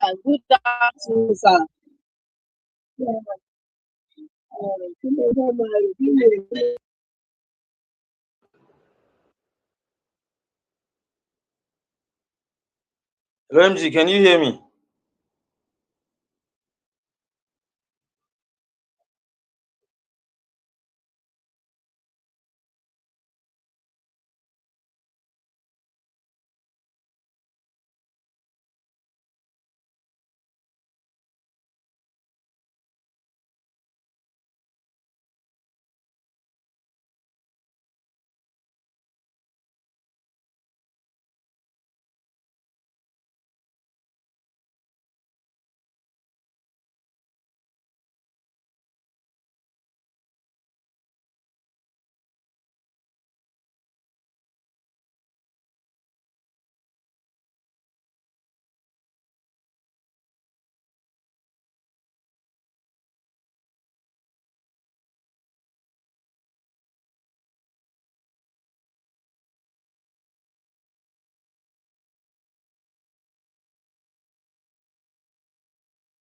Good afternoon, sir. Hello, MG, can you hear me?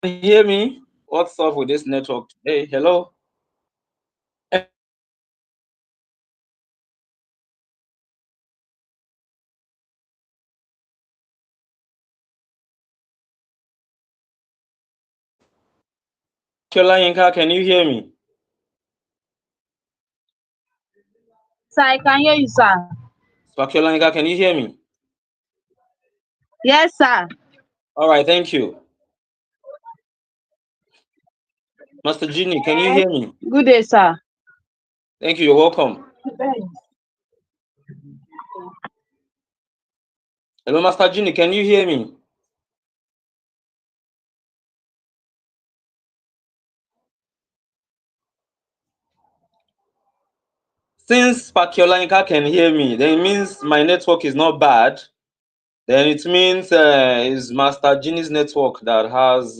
Can you hear me? What's up with this network? Hey, hello. Kyola Yinka, can you hear me? Sir, I can hear you, sir. Kyola Yinka, can you hear me? Yes, sir. All right, thank you. Master Genie, can you hear me? Good day, sir. Thank you, you're welcome. Hello, Master Genie, can you hear me? Since Kyola Yinka can hear me, then it means my network is not bad. Then it means it's Master Genie's network that has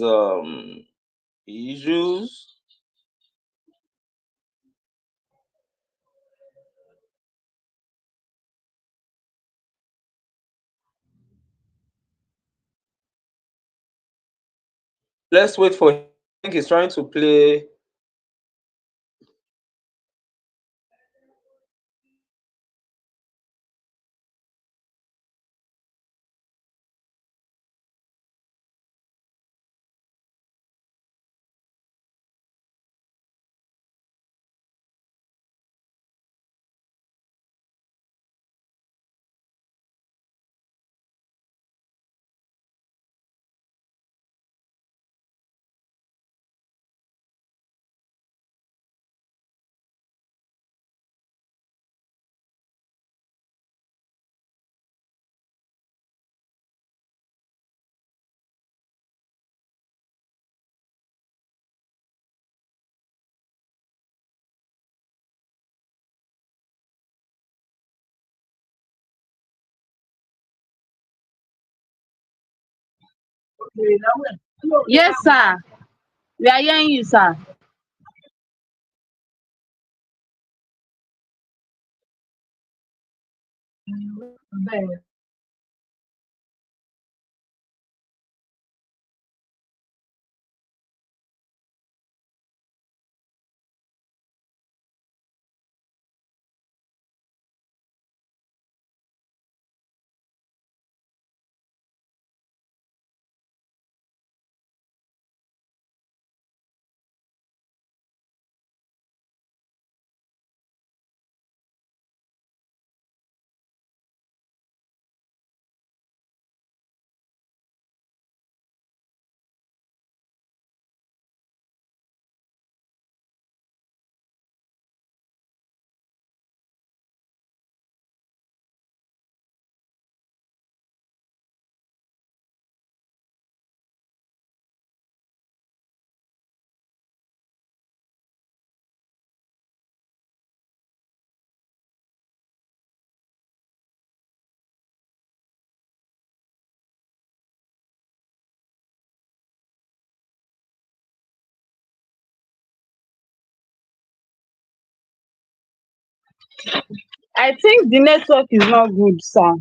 issues. Let's wait for him. I think he's trying to play. Yes, sir. We are hearing you, sir. I think the network is not good, sir.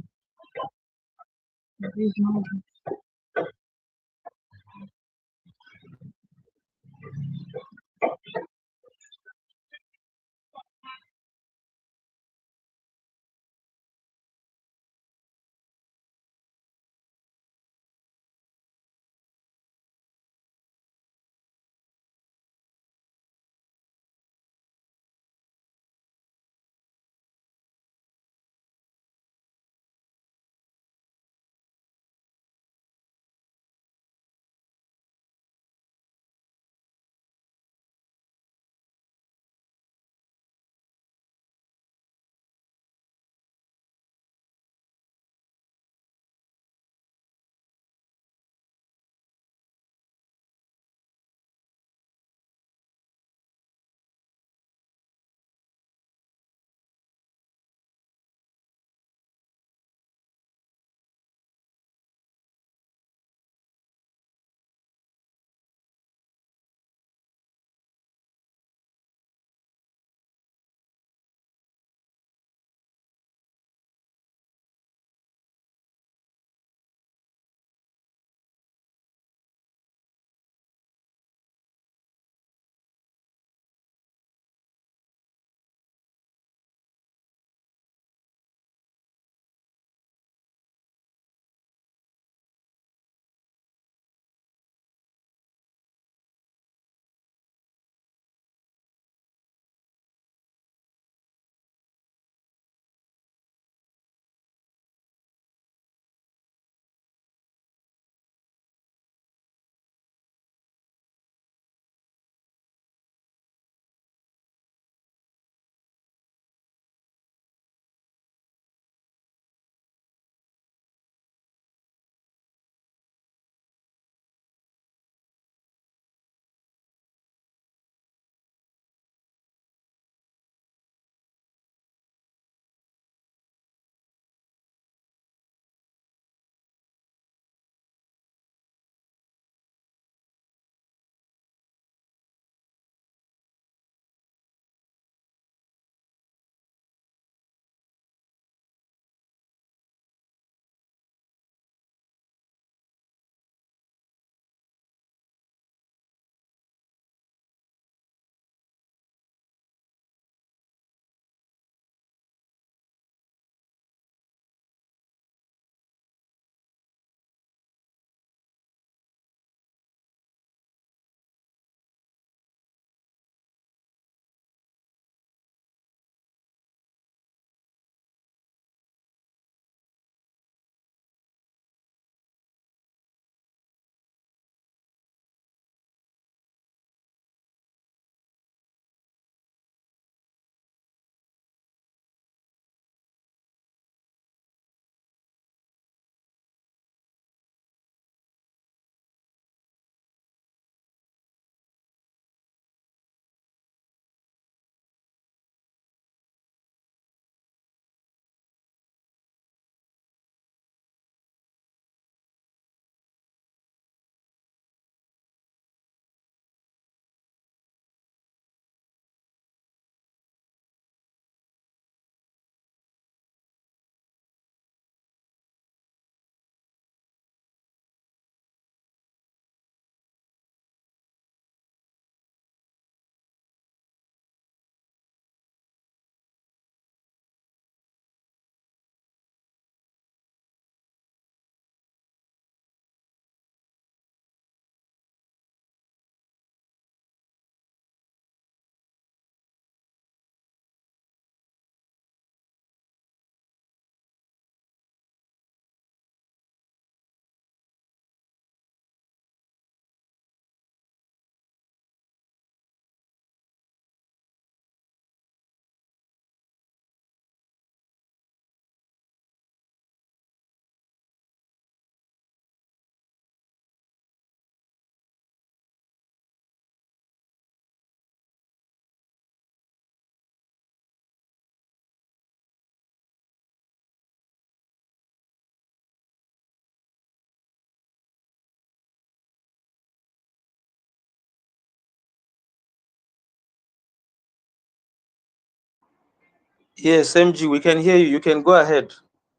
Yes, MG, we can hear you. You can go ahead,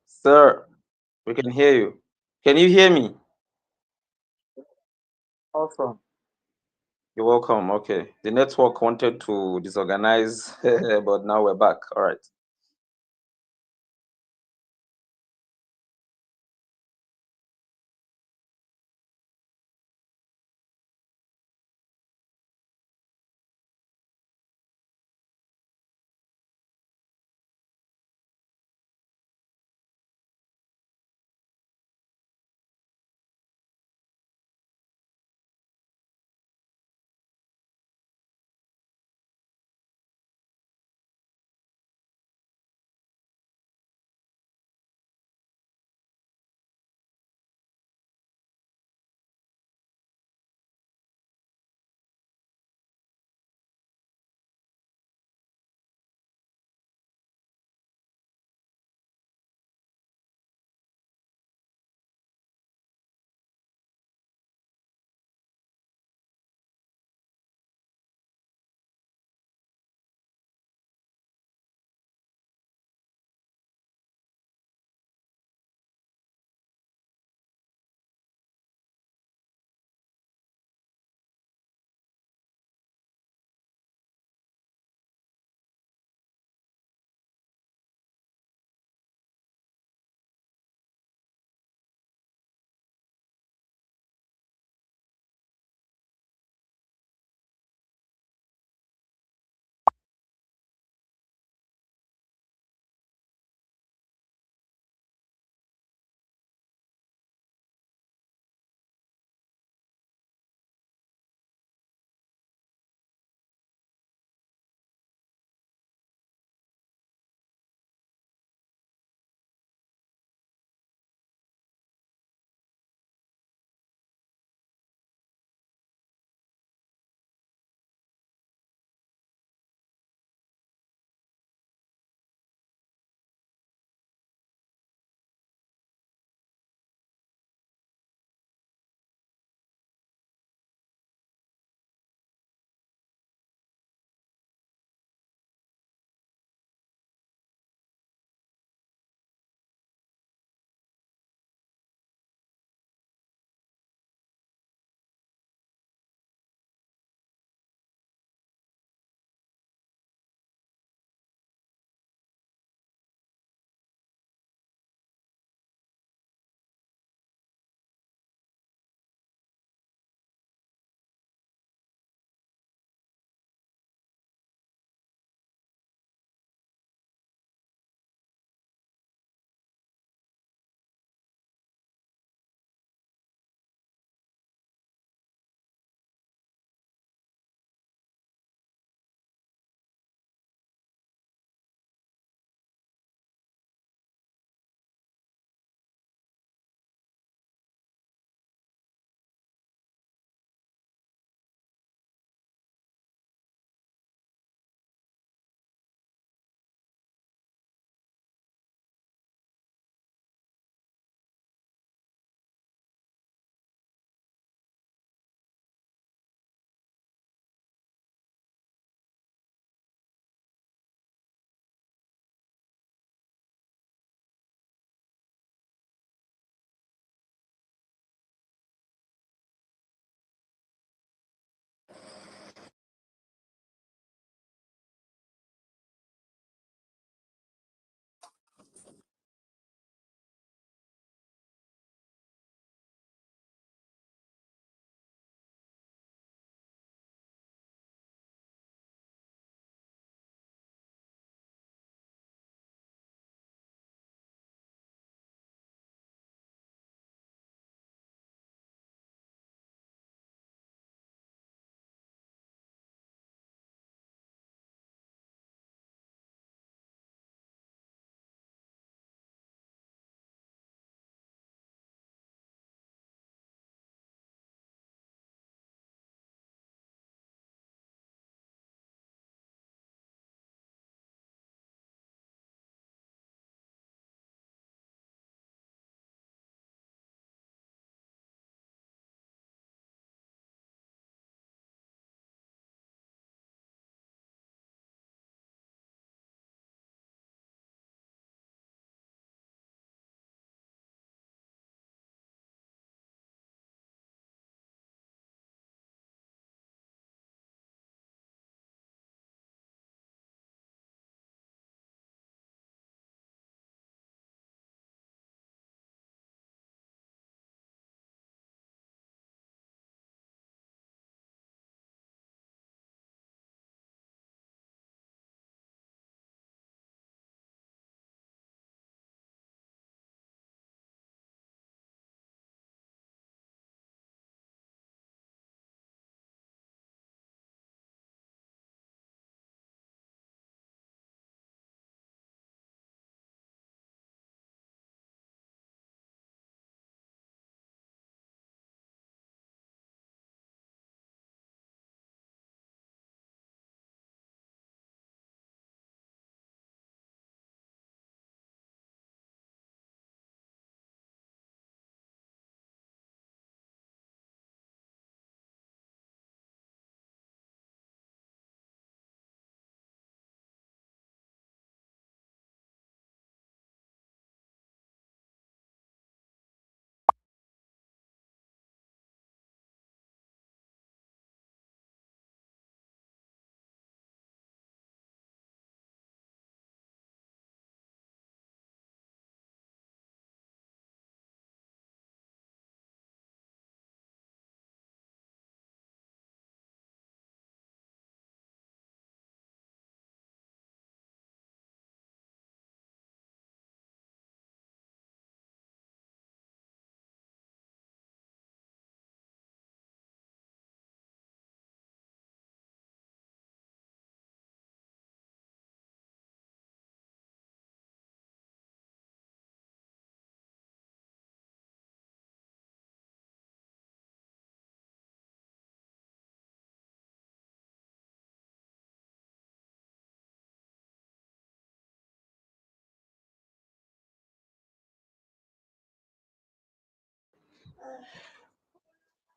sir. We can hear you. Can you hear me? Awesome. You're welcome. Okay. The network wanted to disorganize, but now we're back. All right.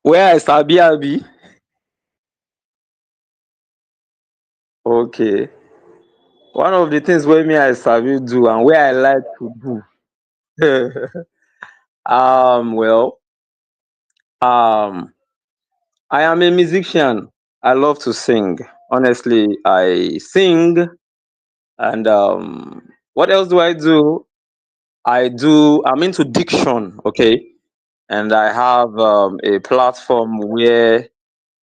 Where I sabi abi? Okay. One of the things where me I sabi do and where I like to do. Well, um, I am a musician. I love to sing. Honestly, I sing, and what else do I do? I'm into diction, okay, and I have a platform where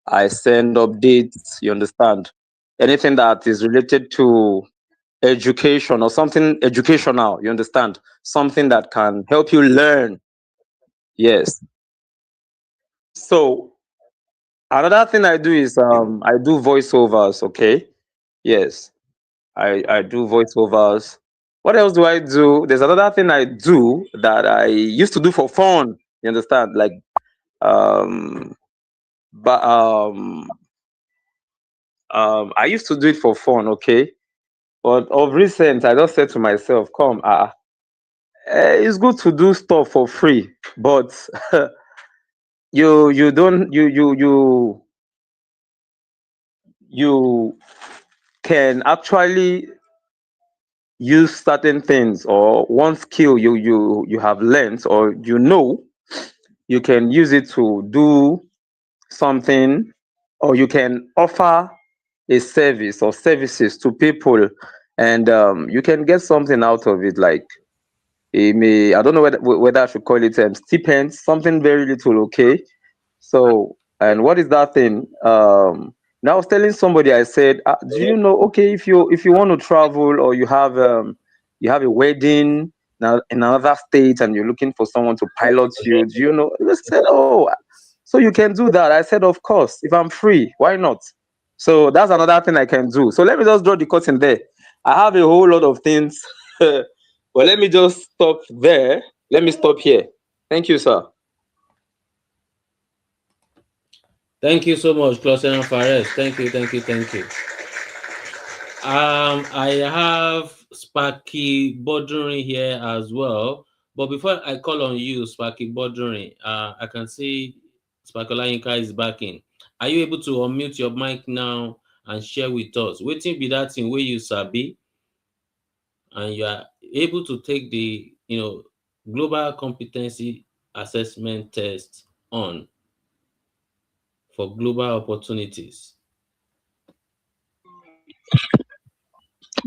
I send updates. You understand? Anything that is related to education or something educational. You understand? Something that can help you learn. Yes. So another thing I do is I do voiceovers. Okay. Yes. I do voiceovers. What else do I do? There's another thing I do that I used to do for fun. You understand? Like um but I used to do it for fun, okay? But of recent I just said to myself, come, it's good to do stuff for free, but you don't you can actually use certain things or one skill you have learned or you can use it to do something, or you can offer a service or services to people, and you can get something out of it, like I don't know whether I should call it stipend, something very little, okay? So, and what is that thing? Now I was telling somebody, I said, do you know? Okay, if you want to travel, or you have a wedding now in another state, and you're looking for someone to pilot you, do you know? They said, oh, so you can do that. I said, of course, if I'm free, why not? So that's another thing I can do. So let me just draw the curtain there. I have a whole lot of things, but let me just stop there. Let me stop here. Thank you, sir. Thank you so much, Closen Fares. Thank you, thank you, thank you. I have Sparky Bodrin here as well. But before I call on you, Sparky Bodrin, I can see Sparky Olayinka is back in. Are you able to unmute your mic now and share with us? Waiting be that in where you sabi, and you are able to take the global competency assessment test on for global opportunities.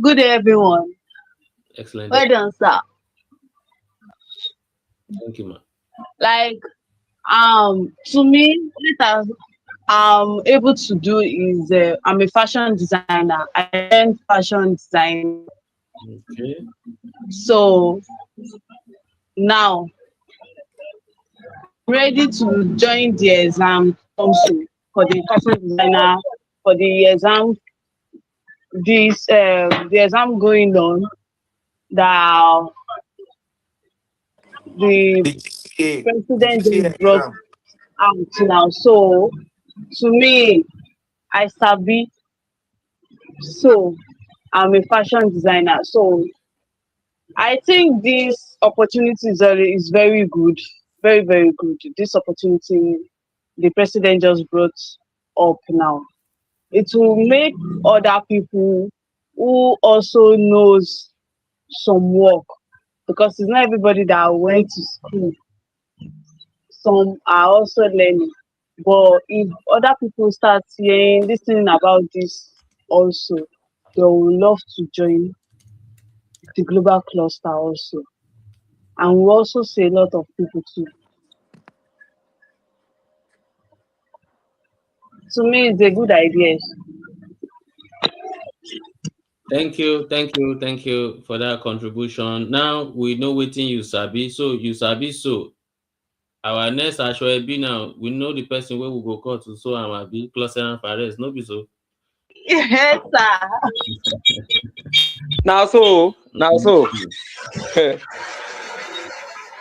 Good day, everyone. Excellent. Well done, sir. Thank you, ma'am. Like, to me, what I'm able to do is I'm a fashion designer. I learned fashion design. Okay. So now I'm ready to join the exam also for the fashion designer, for the exam. The exam going on, that the president just brought exam. out now. So to me, I sabi. So I'm a fashion designer. So I think this opportunity is very good, very very good. This opportunity the president just brought up now. It will make other people who also knows some work, because it's not everybody that went to school. Some are also learning. But if other people start hearing, listening about this also, they will love to join the global cluster also. And we also see a lot of people too. To me, it's a good idea. Thank you for that contribution. Now we know wetin you sabi. So you sabi so. Our next Ashwebi now, we know the person where we go call to so am abi Closen Fares. No be so. Yes, sir. Now so.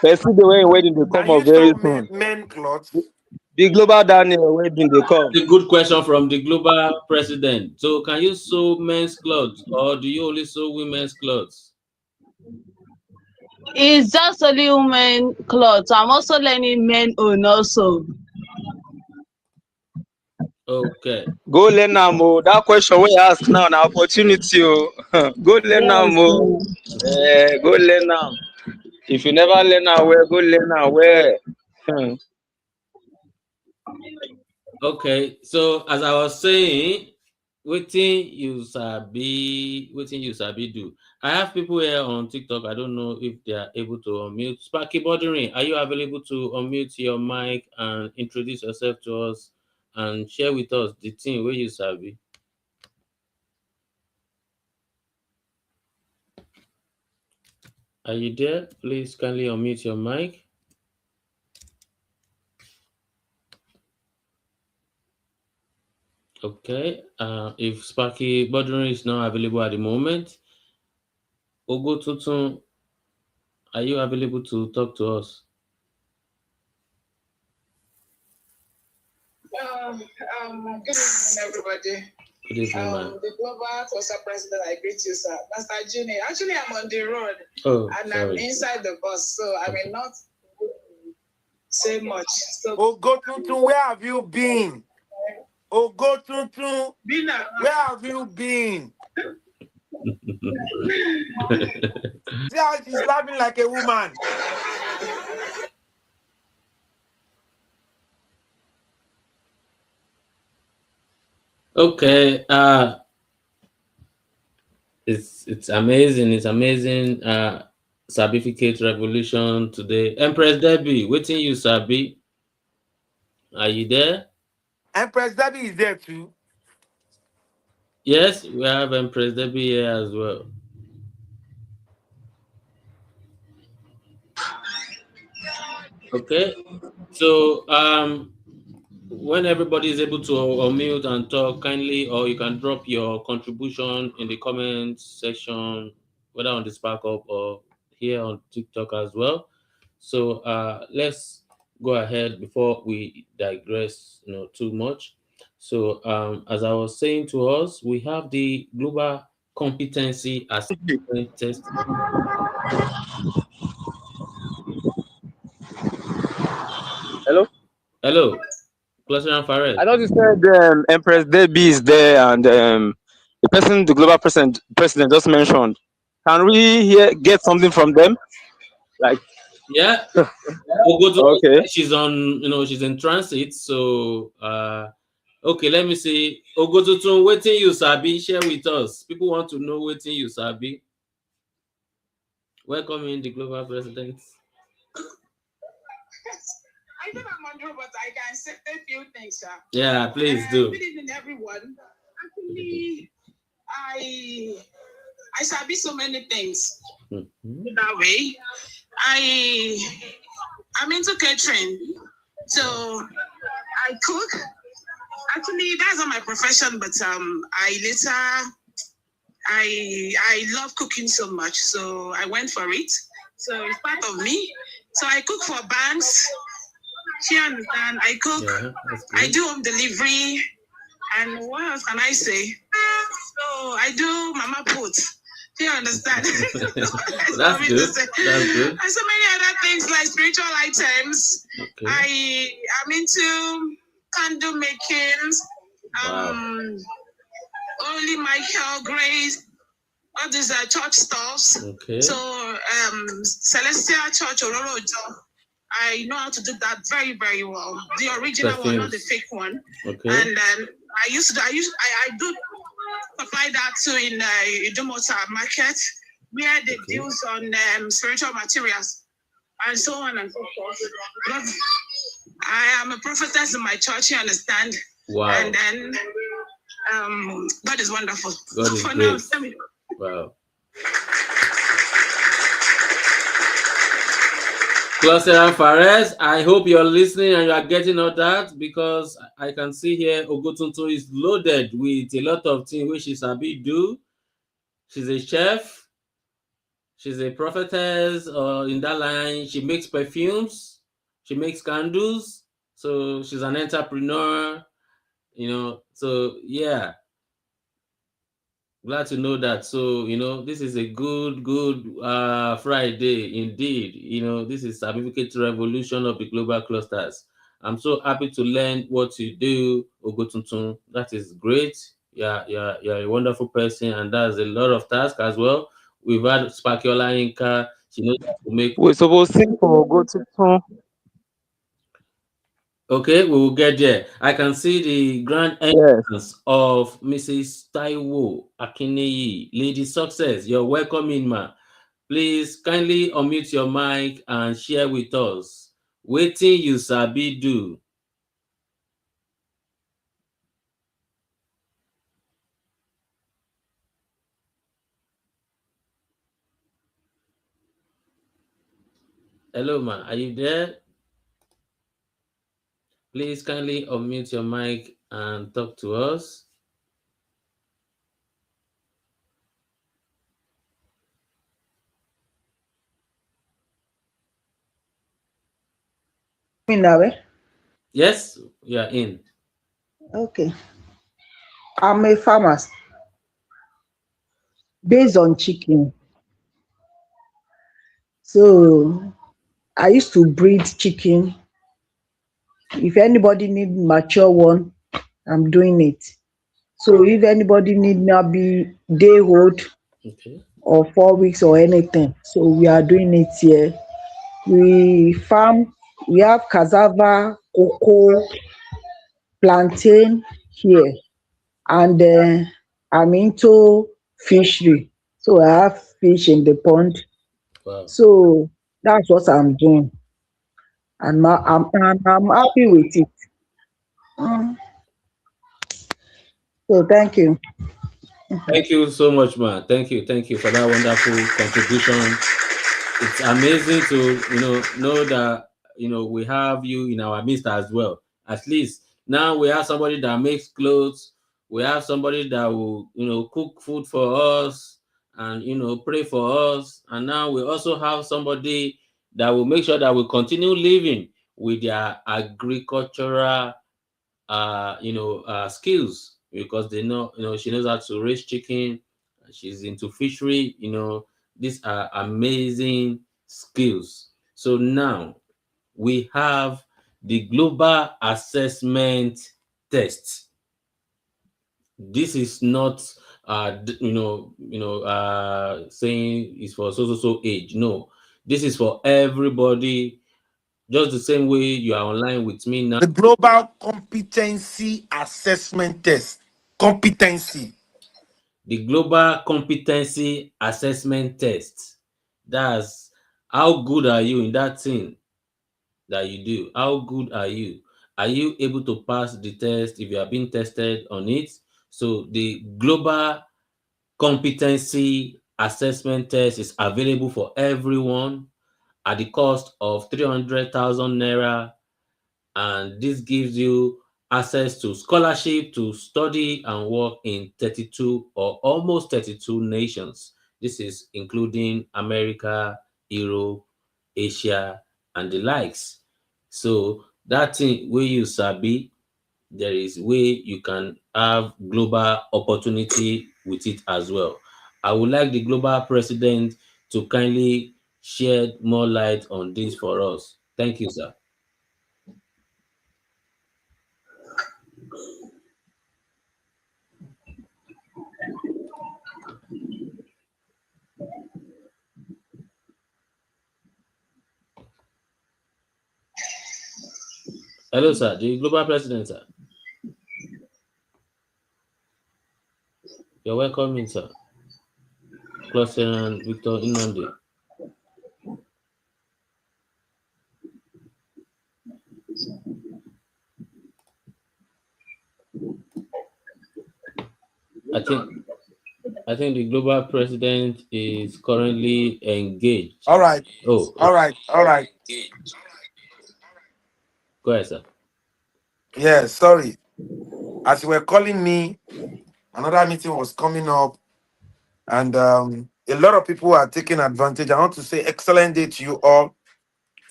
Person the way wedding they Can come up you very sew soon. men clothes? The global Daniel wedding they come. A good question from the global president. So can you sew men's clothes or do you only sew women's clothes? It's just only women clothes. I'm also learning men own also. Okay. Go learn now, Mo. That question we ask now, na opportunity. Oh. Go learn now, Yes. Mo. Go learn now. If you never learn now, where go learn now, where? Hmm. Okay. So as I was saying, wetin you sabi do. I have people here on TikTok. I don't know if they are able to unmute. Sparky Bordering, are you available to unmute your mic and introduce yourself to us and share with us the thing where you sabi? Are you there? Please kindly unmute your mic. Okay. If Sparky Bordering is not available at the moment, Ogo Tutun, are you available to talk to us? Good evening, everybody. Good evening, ma'am. The Global Cluster President, I greet you, sir. Master Juni. Actually, I'm on the road and I'm inside the bus, so I may not say much. So, Ogotuntun, where have you been? Ogotuntun, where have you been? See how she's laughing like a woman. Okay. It's amazing. It's amazing. SabiFicate Revolution today. Empress Debbie, waiting you, Sabi. Are you there? Empress Debbie is there too. Yes, we have Empress Debbie here as well. Okay. So when everybody is able to unmute and talk kindly, or you can drop your contribution in the comment section, whether on the Spark Up or here on TikTok as well. So let's go ahead before we digress, too much. So as I was saying to us, we have the global competency assessment test. Hello. Hello, Cluster and Fares. I thought you said Empress Debbie is there, and the person, the global president just mentioned. Can we get something from them? Like, Yeah. Ogoto, okay. she's on, she's in transit. So, okay, let me see. Ogototun, waiting you sabi, share with us. People want to know waiting you sabi. Welcome in the global president. I think I'm on road, but I can say a few things, sir. Yeah, please do. Good evening, everyone. Actually, I sabi so many things that way. I'm into catering, so I cook. Actually, that's not my profession, but I love cooking so much, so I went for it. So it's part of me. So I cook for banks. And I cook. Yeah, I do home delivery, and what else can I say? So I do mama put. Do you understand? That's good. That's good. And so many other things like spiritual items. Okay. I'm into candle making. Wow. Holy Michael, Grace, all these church stuffs. Okay. So Celestial Church Ororojo. I know how to do that very, very well. The original one, not the fake one. Okay. And then I do supply that to in Idumota market where they deals on spiritual materials and so on and so forth. But I am a prophetess in my church, you understand? Wow. And then God is wonderful. God is great. Wow. Cluster and Fares, I hope you're listening and you are getting all that, because I can see here Ogotunto is loaded with a lot of things which she sabi do. She's a chef, she's a prophetess, or in that line, she makes perfumes, she makes candles, so she's an entrepreneur, so yeah. Glad to know that. So, this is a good Friday indeed. This is SabiFicate Revolution of the Global Clusters. I'm so happy to learn what you do, Ogotuntun. That is great. Yeah, you're a wonderful person, and that's a lot of tasks as well. We've had Spakiola Inka. She knows how to make. We're supposed to sing for go to song. Okay, we will get there. I can see the grand Yes. entrance of Mrs. Taiwo Akineyi, Lady Success. You're welcome in, ma. Please kindly unmute your mic and share with us. Wetin you sabi do? Hello, ma. Are you there? Please kindly unmute your mic and talk to us. Yes, you are in. Okay. I'm a farmer based on chicken. So I used to breed chicken. If anybody need mature one, I'm doing it. So if anybody need maybe day old Okay. or 4 weeks or anything, so we are doing it here. We farm, we have cassava, cocoa, plantain here, and I'm into fishery. So I have fish in the pond. Wow. So that's what I'm doing, and I'm happy with it. Mm. So thank you. Thank you so much, ma. Thank you for that wonderful contribution. It's amazing to know that we have you in our midst as well. At least now we have somebody that makes clothes. We have somebody that will cook food for us and pray for us. And now we also have somebody that will make sure that we continue living with their agricultural skills, because they know she knows how to raise chicken. She's into fishery. These are amazing skills. So now we have the global assessment test. This is not saying it's for so age. No, this is for everybody. Just the same way you are online with me now. The Global Competency Assessment Test. Competency. The Global Competency Assessment Test. That's how good are you in that thing that you do? How good are you? Are you able to pass the test if you are being tested on it? So the Global Competency Assessment Test is available for everyone at the cost of 300,000 naira, and this gives you access to scholarship to study and work in 32 or almost 32 nations. This is including America, Europe, Asia, and the likes. So that thing where you sabi, there is way you can have global opportunity with it as well. I would like the global president to kindly shed more light on this for us. Thank you, sir. Hello, sir. The global president, sir. You're welcome in, sir. Cluster Victor Inande. I think the global president is currently engaged. All right. Oh, all right. Go ahead, sir. Yeah, sorry. As you were calling me, another meeting was coming up, and a lot of people are taking advantage. I want to say excellent day to you all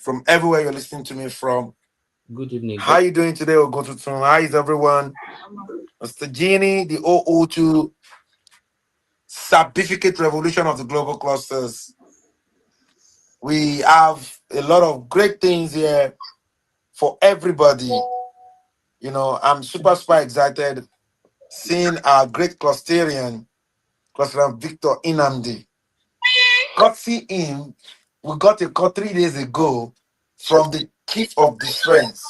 from everywhere you're listening to me from. Good evening. How are you doing today, Ogotutun? How is everyone? Mr. Genie, the 002. SabiFicate Revolution of the Global Clusters. We have a lot of great things here for everybody. You know, I'm super excited seeing our great clusterian Victor Inamdi. Courtesy him, we got a call 3 days ago from the chief of defense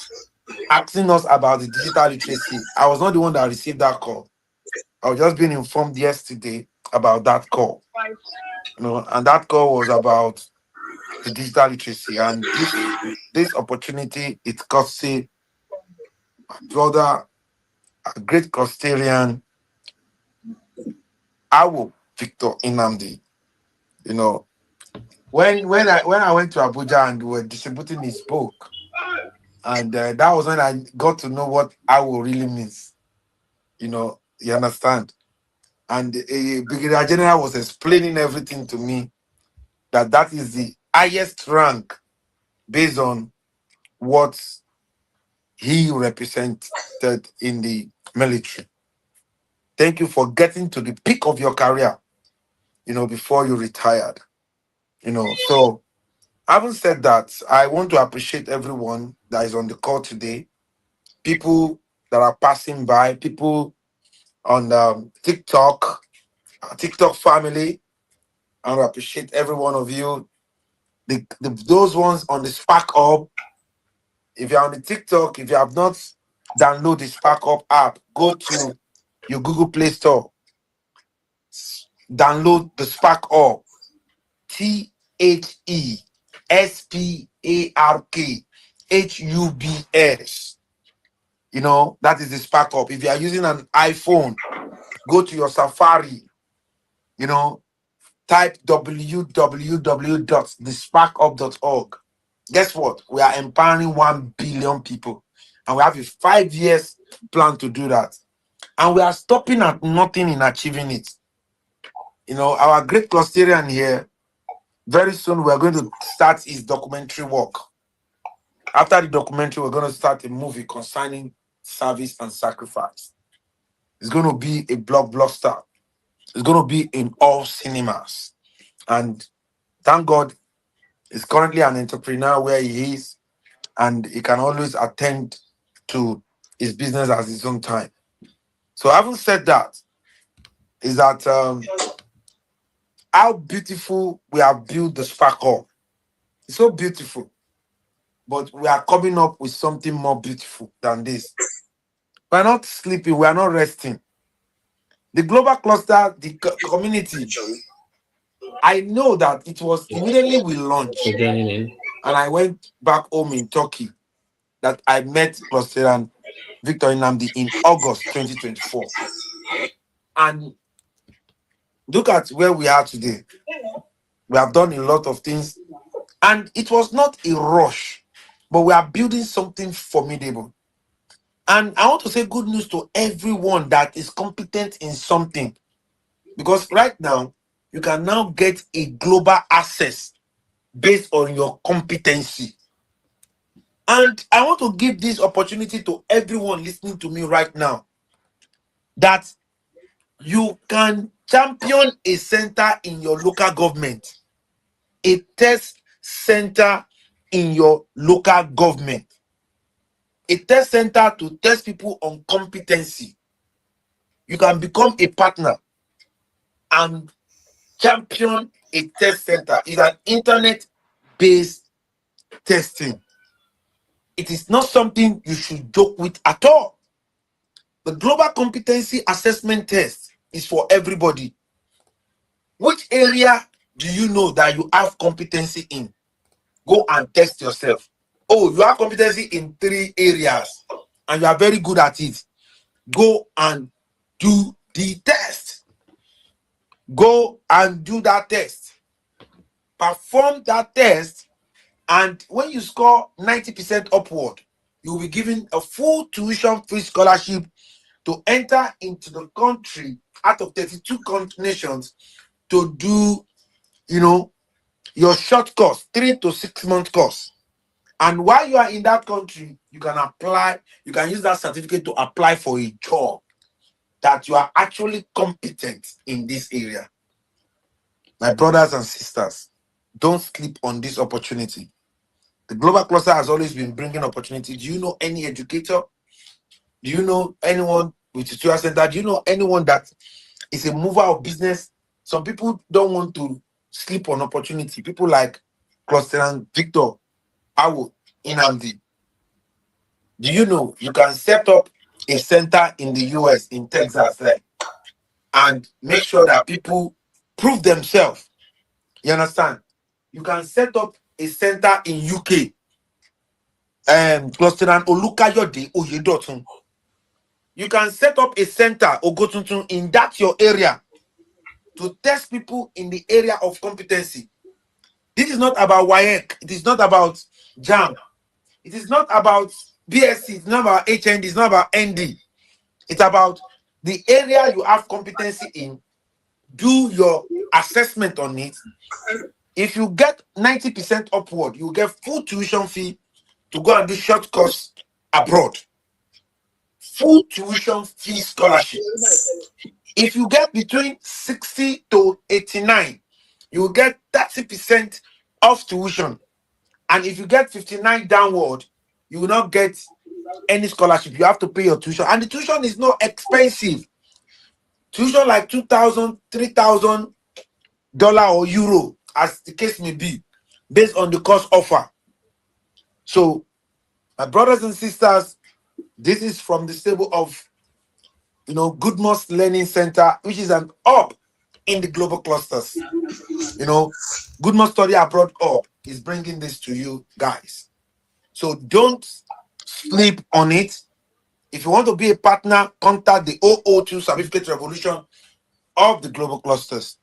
asking us about the digital literacy. I was not the one that received that call. I was just being informed yesterday about that call. You know, and that call was about the digital literacy. And this opportunity, it courtesy my brother, a great custodian, Victor Inamdi. You know, when I went to Abuja and we were distributing his book, and that was when I got to know what Awo really means. You know, you understand? And Brigadier General was explaining everything to me, that is the highest rank based on what he represented in the military. Thank you for getting to the peak of your career, you know, before you retired. You know, so having said that, I want to appreciate everyone that is on the call today. People that are passing by, people on TikTok family. I want to appreciate every one of you. Those ones on the Spark Up. If you're on the TikTok, if you have not downloaded the Spark Up app, go to your Google Play Store. Download the Spark Up. THESPARKHUBS. You know, that is the Spark Up. If you are using an iPhone, go to your Safari, you know, type www.thesparkup.org. Guess what? We are empowering 1 billion people. And we have a 5 years plan to do that. And we are stopping at nothing in achieving it. You know, our great clusterian here, very soon we're going to start his documentary work. After the documentary, we're going to start a movie concerning service and sacrifice. It's going to be a blockbuster. It's going to be in all cinemas. And thank God, he's currently an entrepreneur where he is, and he can always attend to his business at his own time. So having said that, is that how beautiful we have built the Sparkle. It's so beautiful. But we are coming up with something more beautiful than this. We're not sleeping, we are not resting. The global cluster, the community, I know that it was immediately we launched. And I went back home in Turkey that I met Cluster Victor Inamdi in August 2024. And look at where we are today. We have done a lot of things. And it was not a rush, but we are building something formidable. And I want to say good news to everyone that is competent in something. Because right now, you can now get a global access based on your competency. And I want to give this opportunity to everyone listening to me right now, that you can champion a center in your local government, a test center in your local government, a test center to test people on competency. You can become a partner and champion a test center. It's an internet-based testing. It is not something you should joke with at all. The Global Competency Assessment Test is for everybody. Which area do you know that you have competency in? Go and test yourself. Oh, you have competency in 3 areas and you are very good at it. Go and do the test. Go and do that test. Perform that test, and when you score 90% upward, you will be given a full tuition-free scholarship to enter into the country out of 32 nations to do, you know, your short course, 3 to 6 month course. And while you are in that country, you can apply, you can use that certificate to apply for a job. that you are actually competent in this area. My brothers and sisters, don't sleep on this opportunity. The global cluster has always been bringing opportunity. Do you know any educator? Do you know anyone with a tutorial center? Do you know anyone that is a mover of business? Some people don't want to sleep on opportunity. People like Cluster and Victor, Awo, Inamdi. Do you know you can set up a center in the US, in Texas, and make sure that people prove themselves? You understand? You can set up a center in UK, Cluster and Olukayode Oyedotun. You can set up a center Ogotuntun in that your area to test people in the area of competency. This is not about WAEC. It is not about JAM. It is not about BSc. It's not about HND. It's not about ND. It's about the area you have competency in. Do your assessment on it. If you get 90% upward, you get full tuition fee to go and do short course abroad. Full tuition fee scholarship. If you get between 60 to 89, you will get 30% off tuition. And if you get 59 downward, you will not get any scholarship. You have to pay your tuition. And the tuition is not expensive. Tuition like $2,000, $3,000 or euro, as the case may be, based on the course offer. So, my brothers and sisters, this is from the stable of, Goodmost Learning Center, which is an hub in the global clusters. Goodmost Study Abroad hub is bringing this to you guys. So don't sleep on it. If you want to be a partner, contact the 002 SabiFicate Revolution of the global clusters.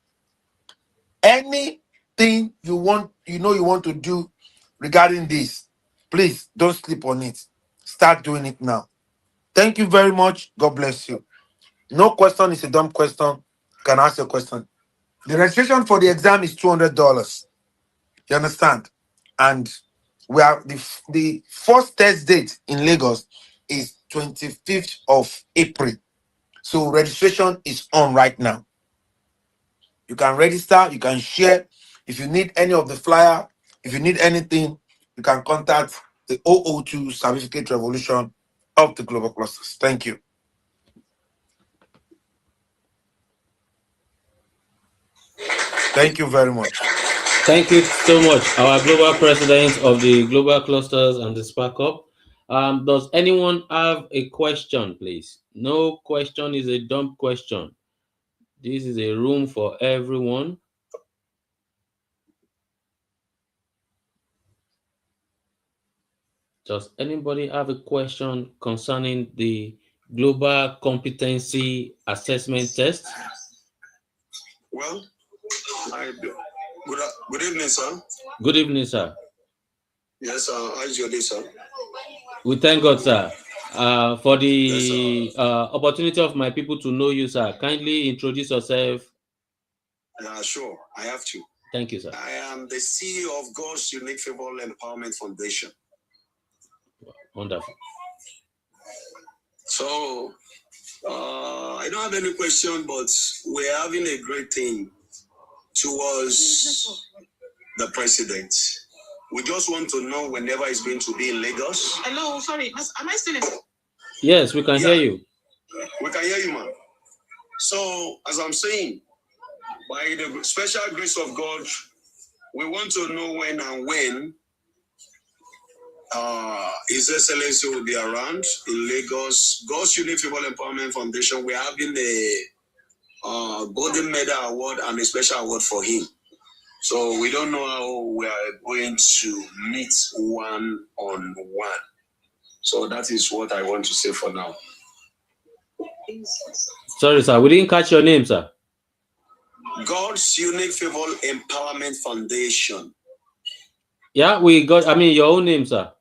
Anything you want to do regarding this, please don't sleep on it. Start doing it now. Thank you very much. God bless you. No question is a dumb question. You can ask your question. The registration for the exam is $200. You understand? And we are the first test date in Lagos is 25th of April. So registration is on right now. You can register, you can share. If you need any of the flyer, if you need anything, you can contact the 002 SabiFicate Revolution of the global clusters. Thank you. Thank you very much. Thank you so much, our global president of the global clusters and the Spark Up. Does anyone have a question, please? No question is a dumb question. This is a room for everyone. Does anybody have a question concerning the global competency assessment test? Well, I do. Good evening, sir. Good evening, sir. Yes, sir. How is your day, sir? We thank God, sir. For the Yes, opportunity of my people to know you, sir, kindly introduce yourself. Sure, I have to. Thank you, sir. I am the CEO of God's Unique Favor Empowerment Foundation. Wonderful. So, I don't have any question, but we're having a great thing towards the president. We just want to know whenever he's going to be in Lagos. Hello, sorry, am I still in? Yes, we can hear you. We can hear you, man. So, as I'm saying, by the special grace of God, we want to know when His Excellency will be around in Lagos. God's Unique Favor Empowerment Foundation, we're having a Golden Medal Award and a special award for him. So we don't know how we are going to meet one-on-one. So that is what I want to say for now. Sorry, sir. We didn't catch your name, sir. God's Unique Favor Empowerment Foundation. Yeah, we got, your own name, sir.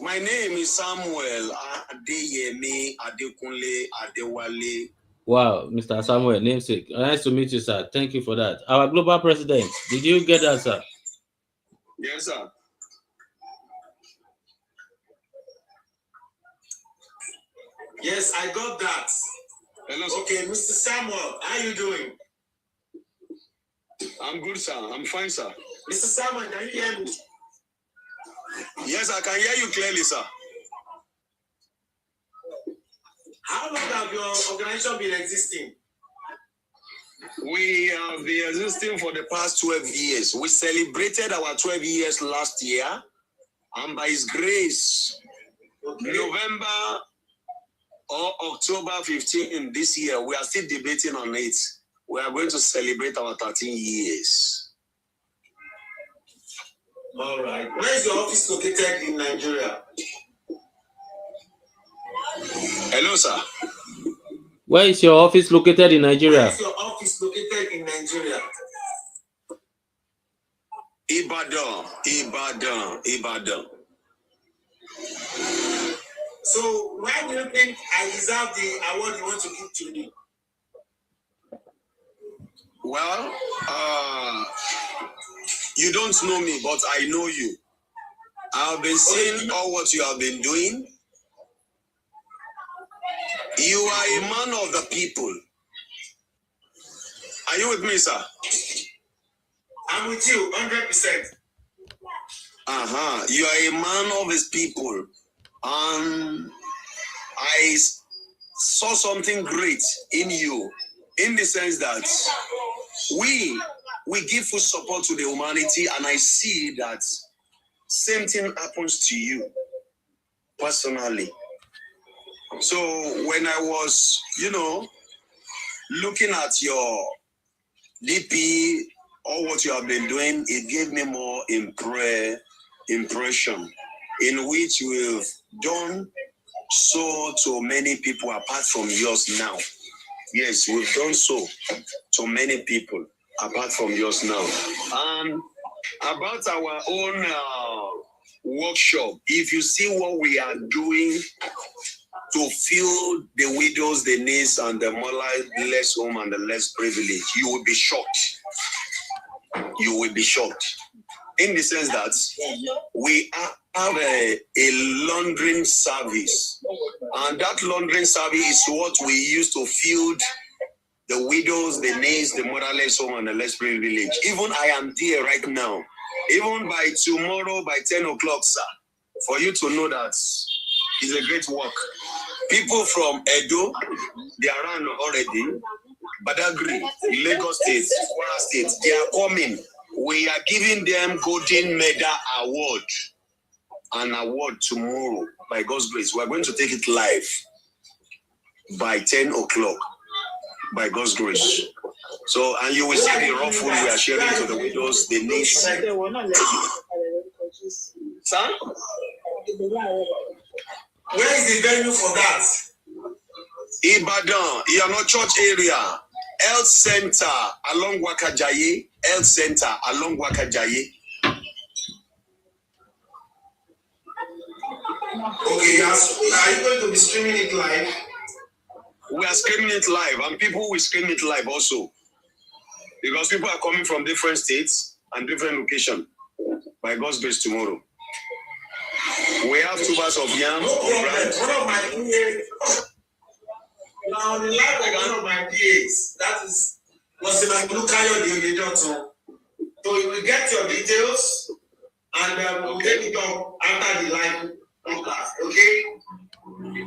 My name is Samuel Adeyemi Adekunle Adewale. Wow, Mr. Samuel, namesake. Nice to meet you, sir. Thank you for that. Our global president, did you get that, sir? Yes, sir. Yes, I got that. Hello, okay, Mr. Samuel, how are you doing? I'm good, sir. I'm fine, sir. Mr. Samuel, can you hear me? Yes, I can hear you clearly, sir. How long have your organization been existing? We have been existing for the past 12 years. We celebrated our 12 years last year, and by His grace, November or October 15 this year, we are still debating on it. We are going to celebrate our 13 years. All right. Where is your office located in Nigeria? Hello, sir. Where is your office located in Nigeria? Where is your office located in Nigeria? Ibadan. So, why do you think I deserve the award you want to give to me? Well, you don't know me, but I know you. I've been seeing all what you have been doing. You are a man of the people. Are you with me, sir? I'm with you, 100%. You are a man of his people. I saw something great in you, in the sense that we give full support to the humanity, and I see that same thing happens to you personally. So when I was, looking at your DP, or what you have been doing, it gave me more impression, in which you've done so to many people apart from yours now. Yes, we've done so to many people apart from yours now. And about our own workshop, if you see what we are doing to fill the widows, the needs, and the motherless home and the less privileged, you will be shocked. You will be shocked. In the sense that we have a laundering service, and that laundering service is what we use to fill the widows, the needs, the motherless home, and the less privileged. Even I am there right now. Even by tomorrow, by 10 o'clock, sir, for you to know that it's a great work. People from Edo, they are around already. Badagry, Lagos State, Kwara State, they are coming. We are giving them Golden Medal Award. An award tomorrow, by God's grace. We are going to take it live by 10 o'clock, by God's grace. So, and you will see the raw food we are sharing to the widows, the needs. Sir? Where is the venue for that? Ibadan, Iyano Church area, Health Center along Wakajaye, Health Center along Wakajaye. Okay, are you going to be streaming it live? We are streaming it live, and people will stream it live also. Because people are coming from different states and different locations. By God's grace tomorrow. We have 2 bags of yam. One of my PAs. Now the life of one of my PAs, that is was like Lukayo the Johnson. So you will get your details, and we'll take it up after the live broadcast. Okay?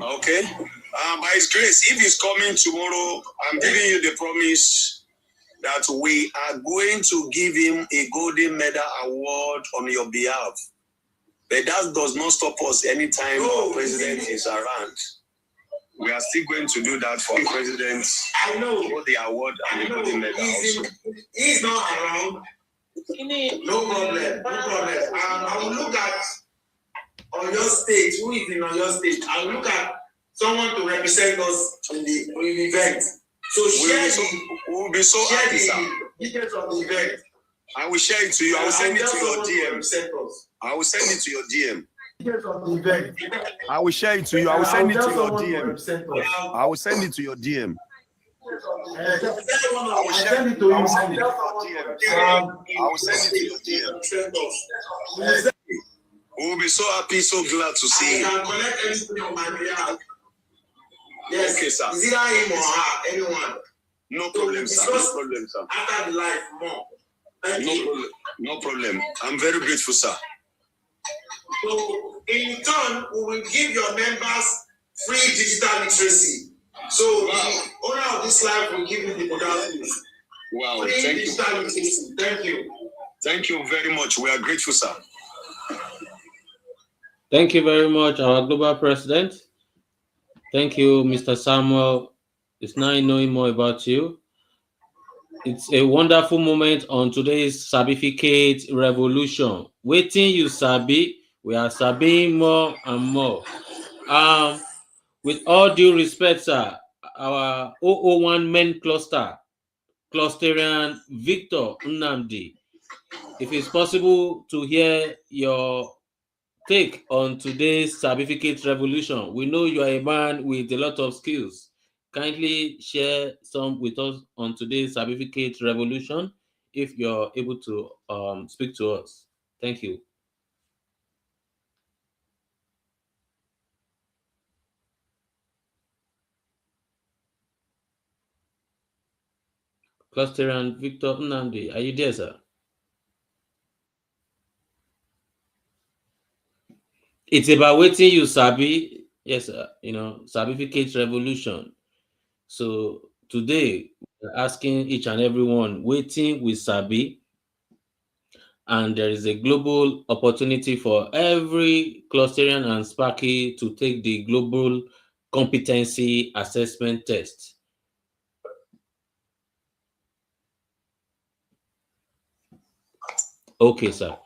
Okay. By His grace, if He's coming tomorrow, I'm giving you the promise that we are going to give him a Golden Medal Award on your behalf. But that does not stop us anytime our president is around. We are still going to do that for the president. I know. For the award and the Golden Medal also. He's not around. No problem. I will look at on your stage. Who is in on your stage? I will look at someone to represent us in the event. So we'll be so happy, sir. Details of the event. I will share it to you. I will send it to your DM. I will send it to your DM. Details of the event. I will share it to you. I will send it to your DM. I will send it to your DM. I will send it to you. I will send it to your DM. We'll be so happy, so glad to see you. I can collect anything on my behalf. Yes. Okay, sir. Is either him or her, anyone. No problem, sir. No problem, sir. After the life, more. Thank you. Problem. No problem. I'm very grateful, sir. So, in return, we will give your members free digital literacy. So, the owner of this life will give you the modality. Wow, free thank digital you. Literacy. Thank you. Thank you very much. We are grateful, sir. Thank you very much, our global president. Thank you, Mr. Samuel. It's nice knowing more about you. It's a wonderful moment on today's SabiFicate Revolution. Waiting you sabi, we are sabiing more and more. With all due respect, sir, our 001 men clusterian Victor Nnamdi, if it's possible to hear your take on today's SabiFicate Revolution. We know you are a man with a lot of skills. Kindly share some with us on today's SabiFicate Revolution if you're able to speak to us. Thank you. Cluster Victor Nnamdi, are you there, sir? It's about waiting you sabi. Yes, sir. SabiFicate Revolution. So today we're asking each and everyone waiting with sabi, and there is a global opportunity for every clusterian and Sparky to take the global competency assessment test. Okay, sir.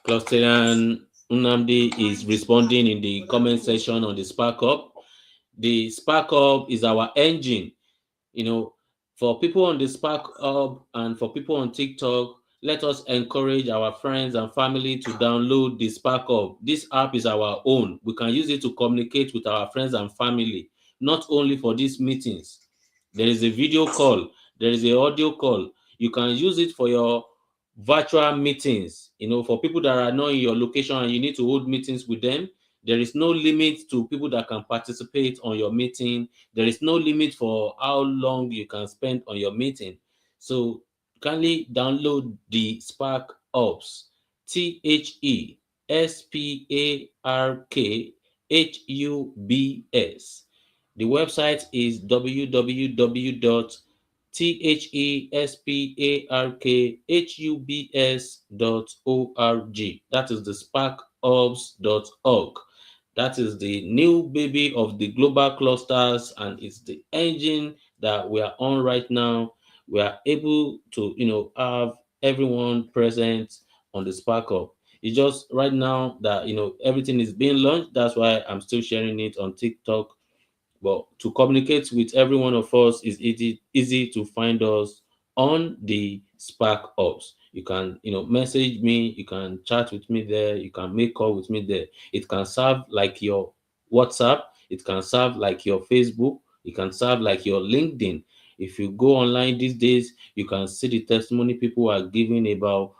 Clusterian Nnamdi is responding in the comment section on the Spark Up. The Spark Up is our engine. For people on the Spark Up and for people on TikTok, let us encourage our friends and family to download the Spark Up. This app is our own. We can use it to communicate with our friends and family, not only for these meetings. There is a video call. There is an audio call. You can use it for your virtual meetings. For people that are not in your location and you need to hold meetings with them, there is no limit to people that can participate on your meeting. There is no limit for how long you can spend on your meeting. So kindly download the Spark Ops, THESPARKHUBS. The website is www.thesparkhubs.org. That is the sparkhubs.org. That is the new baby of the global clusters, and it's the engine that we are on right now. We are able to, have everyone present on the Spark Up. It's just right now that, everything is being launched. That's why I'm still sharing it on TikTok. But to communicate with every one of us is easy to find us on the Spark Ops. You can, message me, you can chat with me there, you can make call with me there. It can serve like your WhatsApp, it can serve like your Facebook, it can serve like your LinkedIn. If you go online these days, you can see the testimony people are giving about,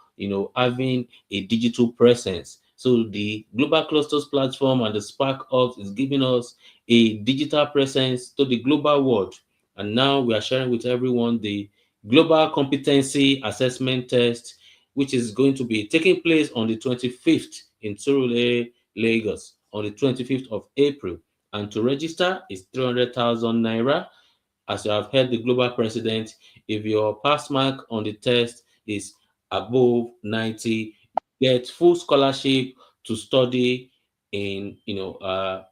having a digital presence. So the Global Clusters platform and the Spark Ops is giving us a digital presence to the global world. And now we are sharing with everyone the Global Competency Assessment Test, which is going to be taking place on the 25th in Surulere, Lagos, on the 25th of April. And to register is 300,000 naira. As you have heard the global president, if your pass mark on the test is above 90, get full scholarship to study in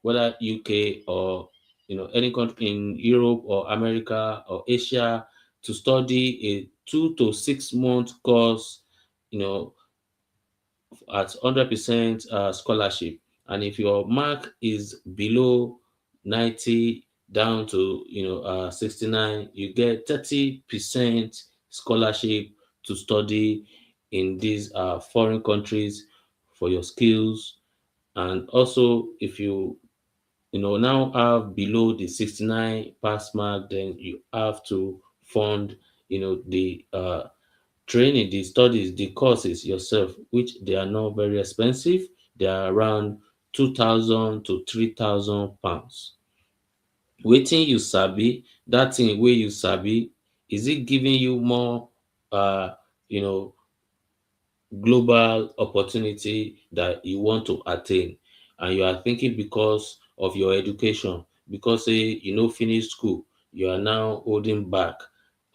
whether UK or any country in Europe or America or Asia, to study a 2 to 6 month course at 100% scholarship. And if your mark is below 90 down to 69, you get 30% scholarship to study in these foreign countries for your skills. And also, if you now have below the 69 pass mark, then you have to fund the training, the studies, the courses yourself, which they are not very expensive. They are around 2,000 to 3,000 pounds. Wetin you sabi, that thing wey you sabi, is it giving you more you know global opportunity that you want to attain, and you are thinking because of your education, because say you no finish school, you are now holding back,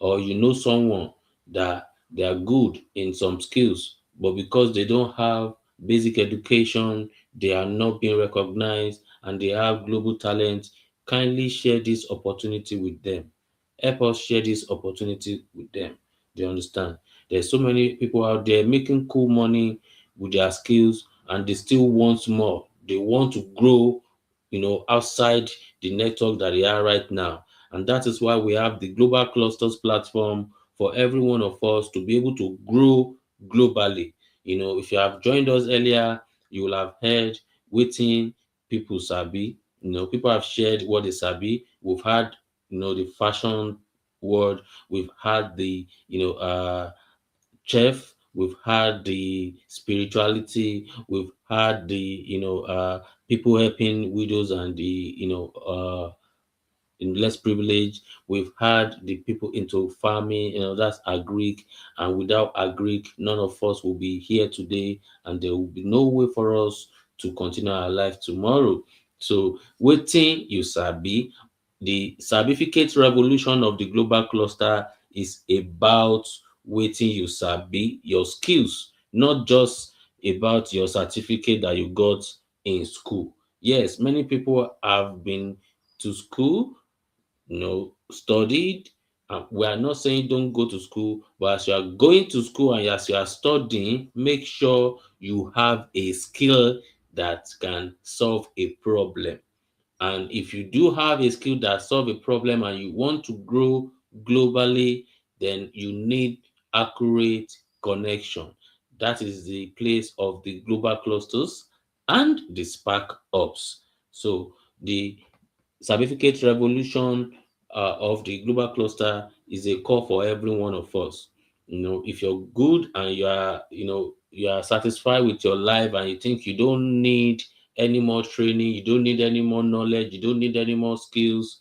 or you know someone that they are good in some skills, but because they don't have basic education, they are not being recognized, and they have global talent. Kindly share this opportunity with them. Help us share this opportunity with them. Do you understand? There's so many people out there making cool money with their skills, and they still want more. They want to grow, outside the network that they are right now. And that is why we have the Global Clusters platform for every one of us to be able to grow globally. If you have joined us earlier, you will have heard waiting people sabi. People have shared what they sabi. We've had, the fashion world. We've had the, chef. We've had the spirituality. We've had the, people helping widows and the, in less privileged. We've had the people into farming, that's agric. And without agric, none of us will be here today, and there will be no way for us to continue our life tomorrow. So, waiting you sabi, the SabiFicate Revolution of the Global Cluster is about waiting you sabi, your skills, not just about your certificate that you got in school. Yes, many people have been to school, studied. We are not saying don't go to school, but as you are going to school and as you are studying, make sure you have a skill that can solve a problem. And if you do have a skill that solve a problem and you want to grow globally, then you need accurate connection. That is the place of the global clusters and the spark ops. So the certificate revolution of the global cluster is a call for every one of us. If you're good and you are satisfied with your life, and you think you don't need any more training, you don't need any more knowledge, you don't need any more skills,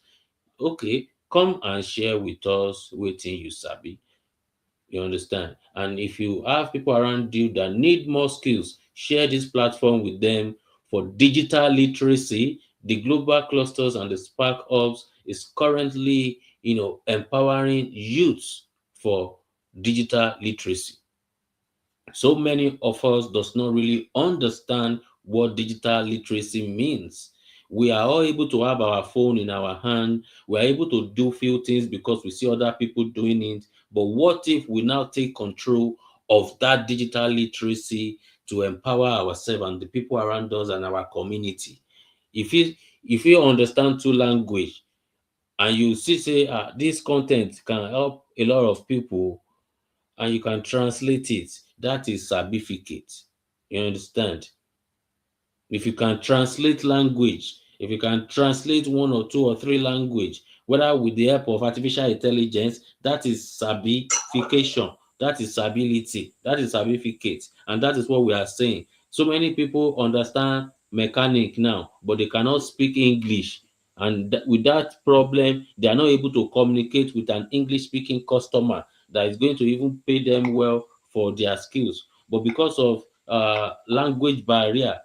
okay, come and share with us waiting you sabi. You understand? And if you have people around you that need more skills, share this platform with them for digital literacy. The global clusters and the Spark Hubs is currently, empowering youth for digital literacy. So many of us does not really understand what digital literacy means. We are all able to have our phone in our hand. We are able to do few things because we see other people doing it. But what if we now take control of that digital literacy to empower ourselves and the people around us and our community? If you understand two language, and you see say this content can help a lot of people, and you can translate it, that is SabiFicate. You understand? If you can translate language, if you can translate one or two or three language, whether with the help of artificial intelligence, that is sabification, that is stability, that is SabiFicate, and that is what we are saying. So many people understand mechanic now, but they cannot speak English, and with that problem, they are not able to communicate with an English-speaking customer that is going to even pay them well for their skills. But because of language barrier,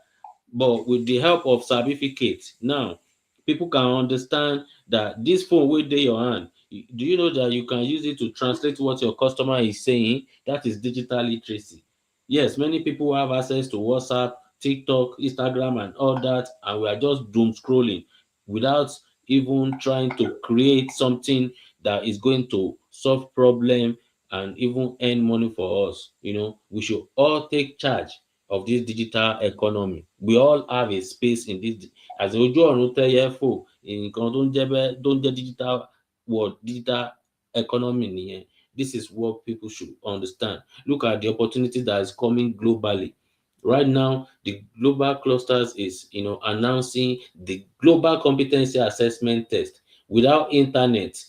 but with the help of certificate, now people can understand that this phone wey dey your hand, do you know that you can use it to translate what your customer is saying? That is digital literacy. Yes, many people have access to WhatsApp, TikTok, Instagram, and all that, and we are just doom scrolling without even trying to create something that is going to solve problem and even earn money for us. We should all take charge of this digital economy. We all have a space in this. As ojú ọ̀run tẹ́yẹ fò, nǹkan tó ń jẹ́ digital world, digital economy nìyẹn. This is what people should understand. Look at the opportunity that is coming globally. Right now, the global clusters is, announcing the global competency assessment test. Without internet,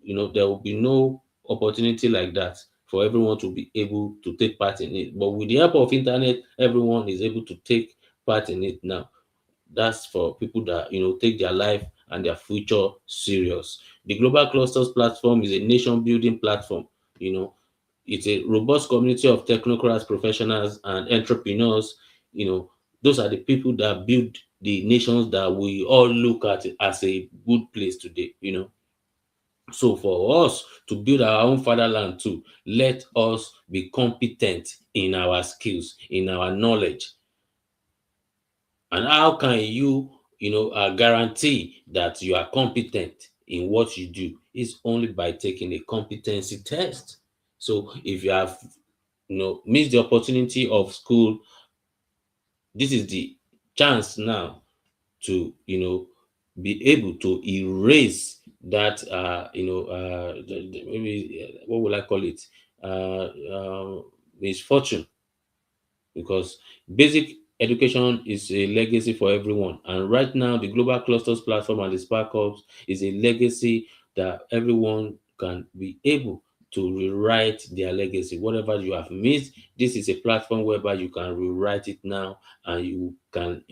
there will be no opportunity like that for everyone to be able to take part in it. But with the help of internet, everyone is able to take part in it now. That's for people that take their life and their future serious. The Global Clusters platform is a nation building platform. It's a robust community of technocrats, professionals, and entrepreneurs. Those are the people that build the nations that we all look at as a good place today. So for us to build our own fatherland too, let us be competent in our skills, in our knowledge. And how can you, guarantee that you are competent in what you do? Is only by taking a competency test. So if you have, missed the opportunity of school, this is the chance now to, be able to erase that, maybe, what will I call it? Misfortune, because basic education is a legacy for everyone. And right now, the Global Clusters platform and the Spark Hubs is a legacy that everyone can be able to rewrite their legacy. Whatever you have missed, this is a platform whereby you can rewrite it now and you can,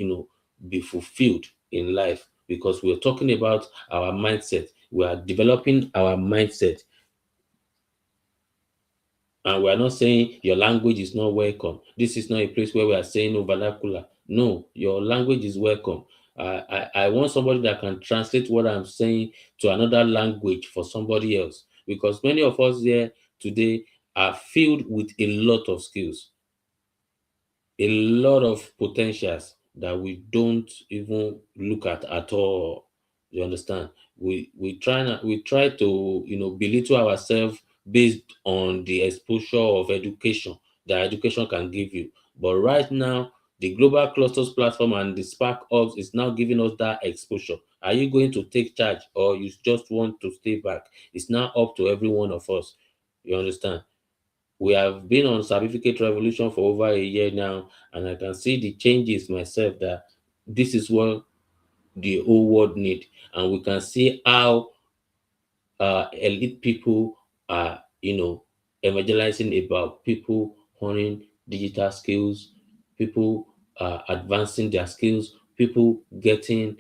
be fulfilled in life, because we're talking about our mindset. We are developing our mindset. And we are not saying your language is not welcome. This is not a place where we are saying no vernacular. No, your language is welcome. I want somebody that can translate what I'm saying to another language for somebody else, because many of us here today are filled with a lot of skills, a lot of potentials that we don't even look at all. You understand? We try to belittle ourselves based on the exposure of education that education can give you. But right now, the Global Clusters platform and the Spark Hubs is now giving us that exposure. Are you going to take charge, or you just want to stay back? It's now up to every one of us. You understand? We have been on SabiFicate Revolution for over a year now, and I can see the changes myself, that this is what the whole world need. And we can see how elite people are, evangelizing about people honing digital skills, people advancing their skills, people getting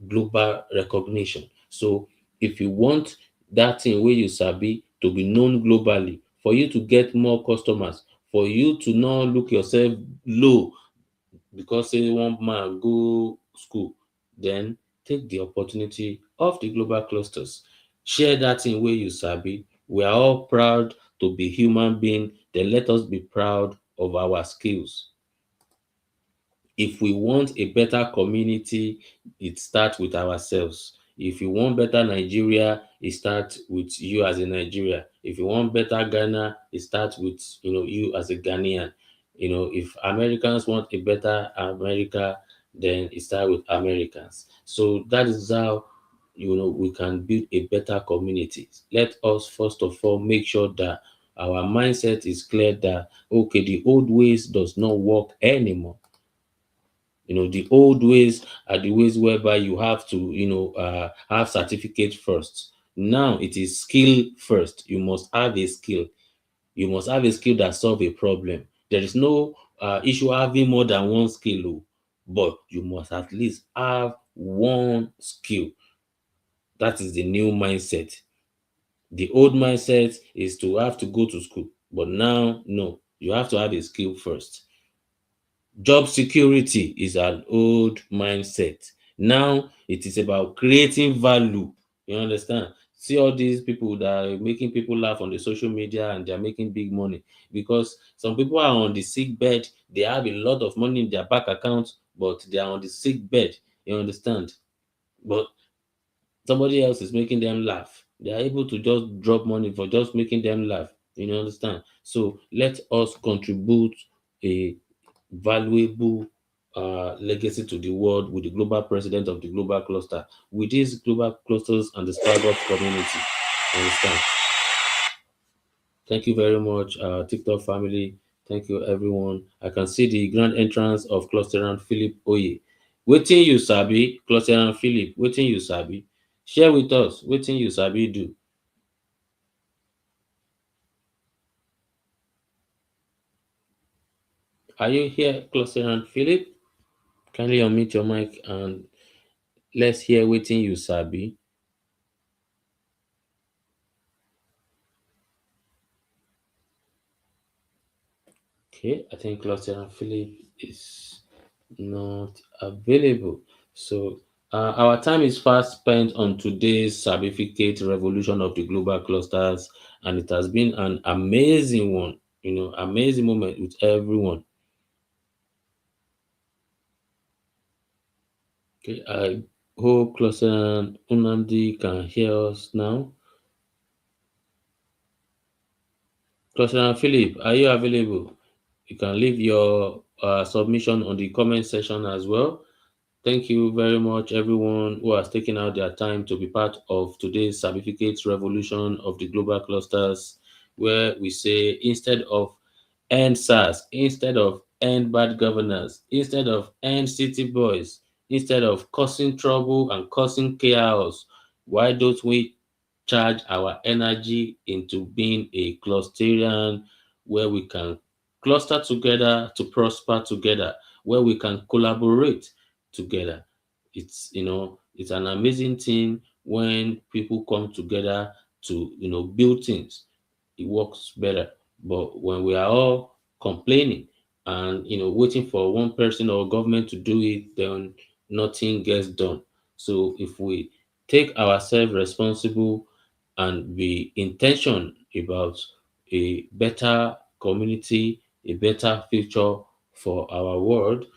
global recognition. So if you want that thing where you sabi to be known globally, for you to get more customers, for you to not look yourself low because say one man go school, then take the opportunity of the Global Clusters. Share that thing where you sabi. We are all proud to be human being. Then let us be proud of our skills. If we want a better community, it starts with ourselves. If you want better Nigeria, it starts with you as a Nigeria. If you want better Ghana, it starts with you as a Ghanaian. If Americans want a better America, then it starts with Americans. So that is how we can build a better community. Let us first of all make sure that our mindset is clear that okay, the old ways does not work anymore. The old ways are the ways whereby you have to, have certificate first. Now it is skill first. You must have a skill. You must have a skill that solve a problem. There is no issue having more than one skill, but you must at least have one skill. That is the new mindset. The old mindset is to have to go to school, but now, no, you have to have a skill first. Job security is an old mindset. Now it is about creating value. You understand? See all these people that are making people laugh on the social media and they're making big money, because some people are on the sick bed. They have a lot of money in their bank account, but they are on the sick bed. You understand? But somebody else is making them laugh. They are able to just drop money for just making them laugh. You understand? So let us contribute a valuable legacy to the world with the global president of the global cluster, with these global clusters and the startup community. Understand? Thank you very much, TikTok family. Thank you, everyone. I can see the grand entrance of Cluster and Philip Oye. Waiting you sabi, Cluster and Philip. Waiting you sabi. Share with us. Waiting you sabi do. Are you here, Cluster and Philip? Kindly unmute your mic and let's hear waiting you sabi. Okay, I think Cluster and Philip is not available. So our time is fast spent on today's SabiFicate Revolution of the Global Clusters, and it has been an amazing one, amazing moment with everyone. Okay, I hope Cluster and Unamdi can hear us now. Cluster and Philip, are you available? You can leave your submission on the comment section as well. Thank you very much, everyone who has taken out their time to be part of today's SabiFicate Revolution of the Global Clusters, where we say instead of end SARS, instead of end bad governance, instead of end city boys, instead of causing trouble and causing chaos, why don't we charge our energy into being a clusterian where we can cluster together to prosper together, where we can collaborate together. It's an amazing thing when people come together to build things. It works better. But when we are all complaining and waiting for one person or government to do it, then nothing gets done. So if we take ourselves responsible and be intention about a better community, a better future for our world,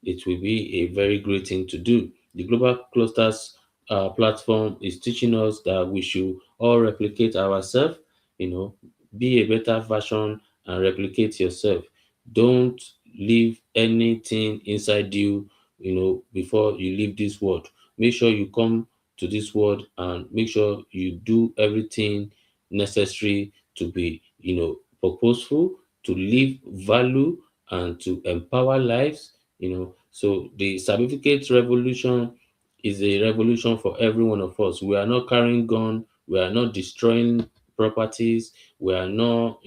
it will be a very great thing to do. The Global Clusters platform is teaching us that we should all replicate ourselves, you know, be a better version and replicate yourself. Don't leave anything inside you, before you leave this world. Make sure you come to this world and make sure you do everything necessary to be, purposeful, to live value and to empower lives. So the certificate revolution is a revolution for every one of us. We are not carrying gun, we are not destroying properties, we are not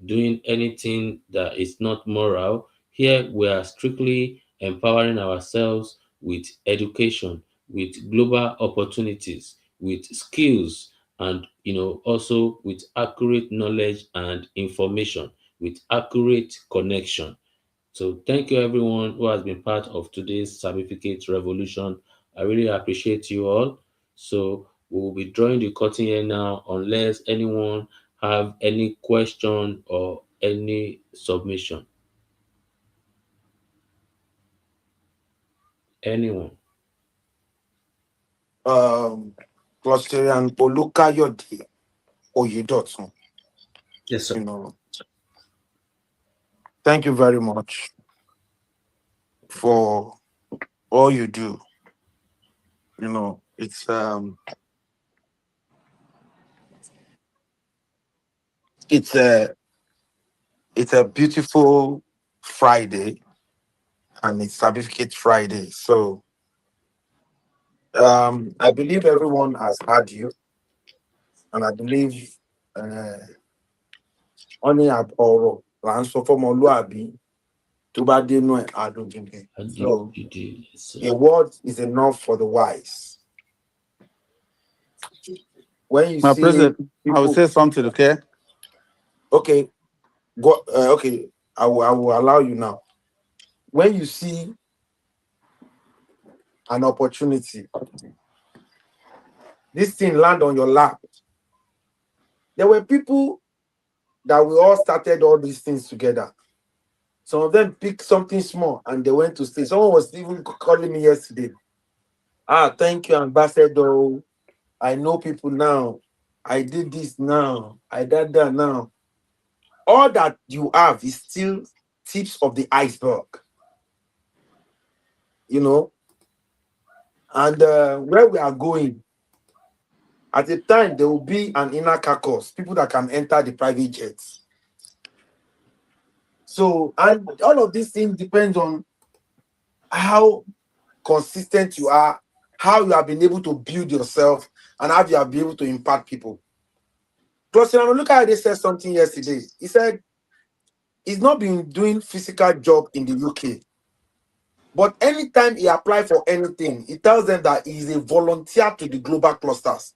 doing anything that is not moral. Here we are strictly empowering ourselves with education, with global opportunities, with skills, and also with accurate knowledge and information, with accurate connection. So thank you everyone who has been part of today's certificate revolution. I really appreciate you all. So we'll be drawing the curtain here now unless anyone have any question or any submission. Anyone? Clusterian Olukayode Oyedotun. Yes, sir. Thank you very much for all you do. It's a beautiful Friday, and it's Certificate Friday. So I believe everyone has heard you, and I believe only Aboro Lanso for Moluabi to Badino Adogin. So a word is enough for the wise. When you My see president, I will people, say something, okay? okay, go. Okay, I will allow you now. When you see an opportunity, this thing land on your lap. There were people that we all started all these things together. Some of them picked something small and they went to stay. Someone was even calling me yesterday. Thank you, Ambassador. I know people now. I did this now. I did that now. All that you have is still tips of the iceberg. And where we are going, at the time, there will be an inner caucus, people that can enter the private jets. So, and all of these things depends on how consistent you are, how you have been able to build yourself, and how you have been able to impact people. Plus, look at how they said something yesterday. He said he's not been doing physical job in the UK. But anytime he applies for anything, he tells them that he is a volunteer to the global clusters.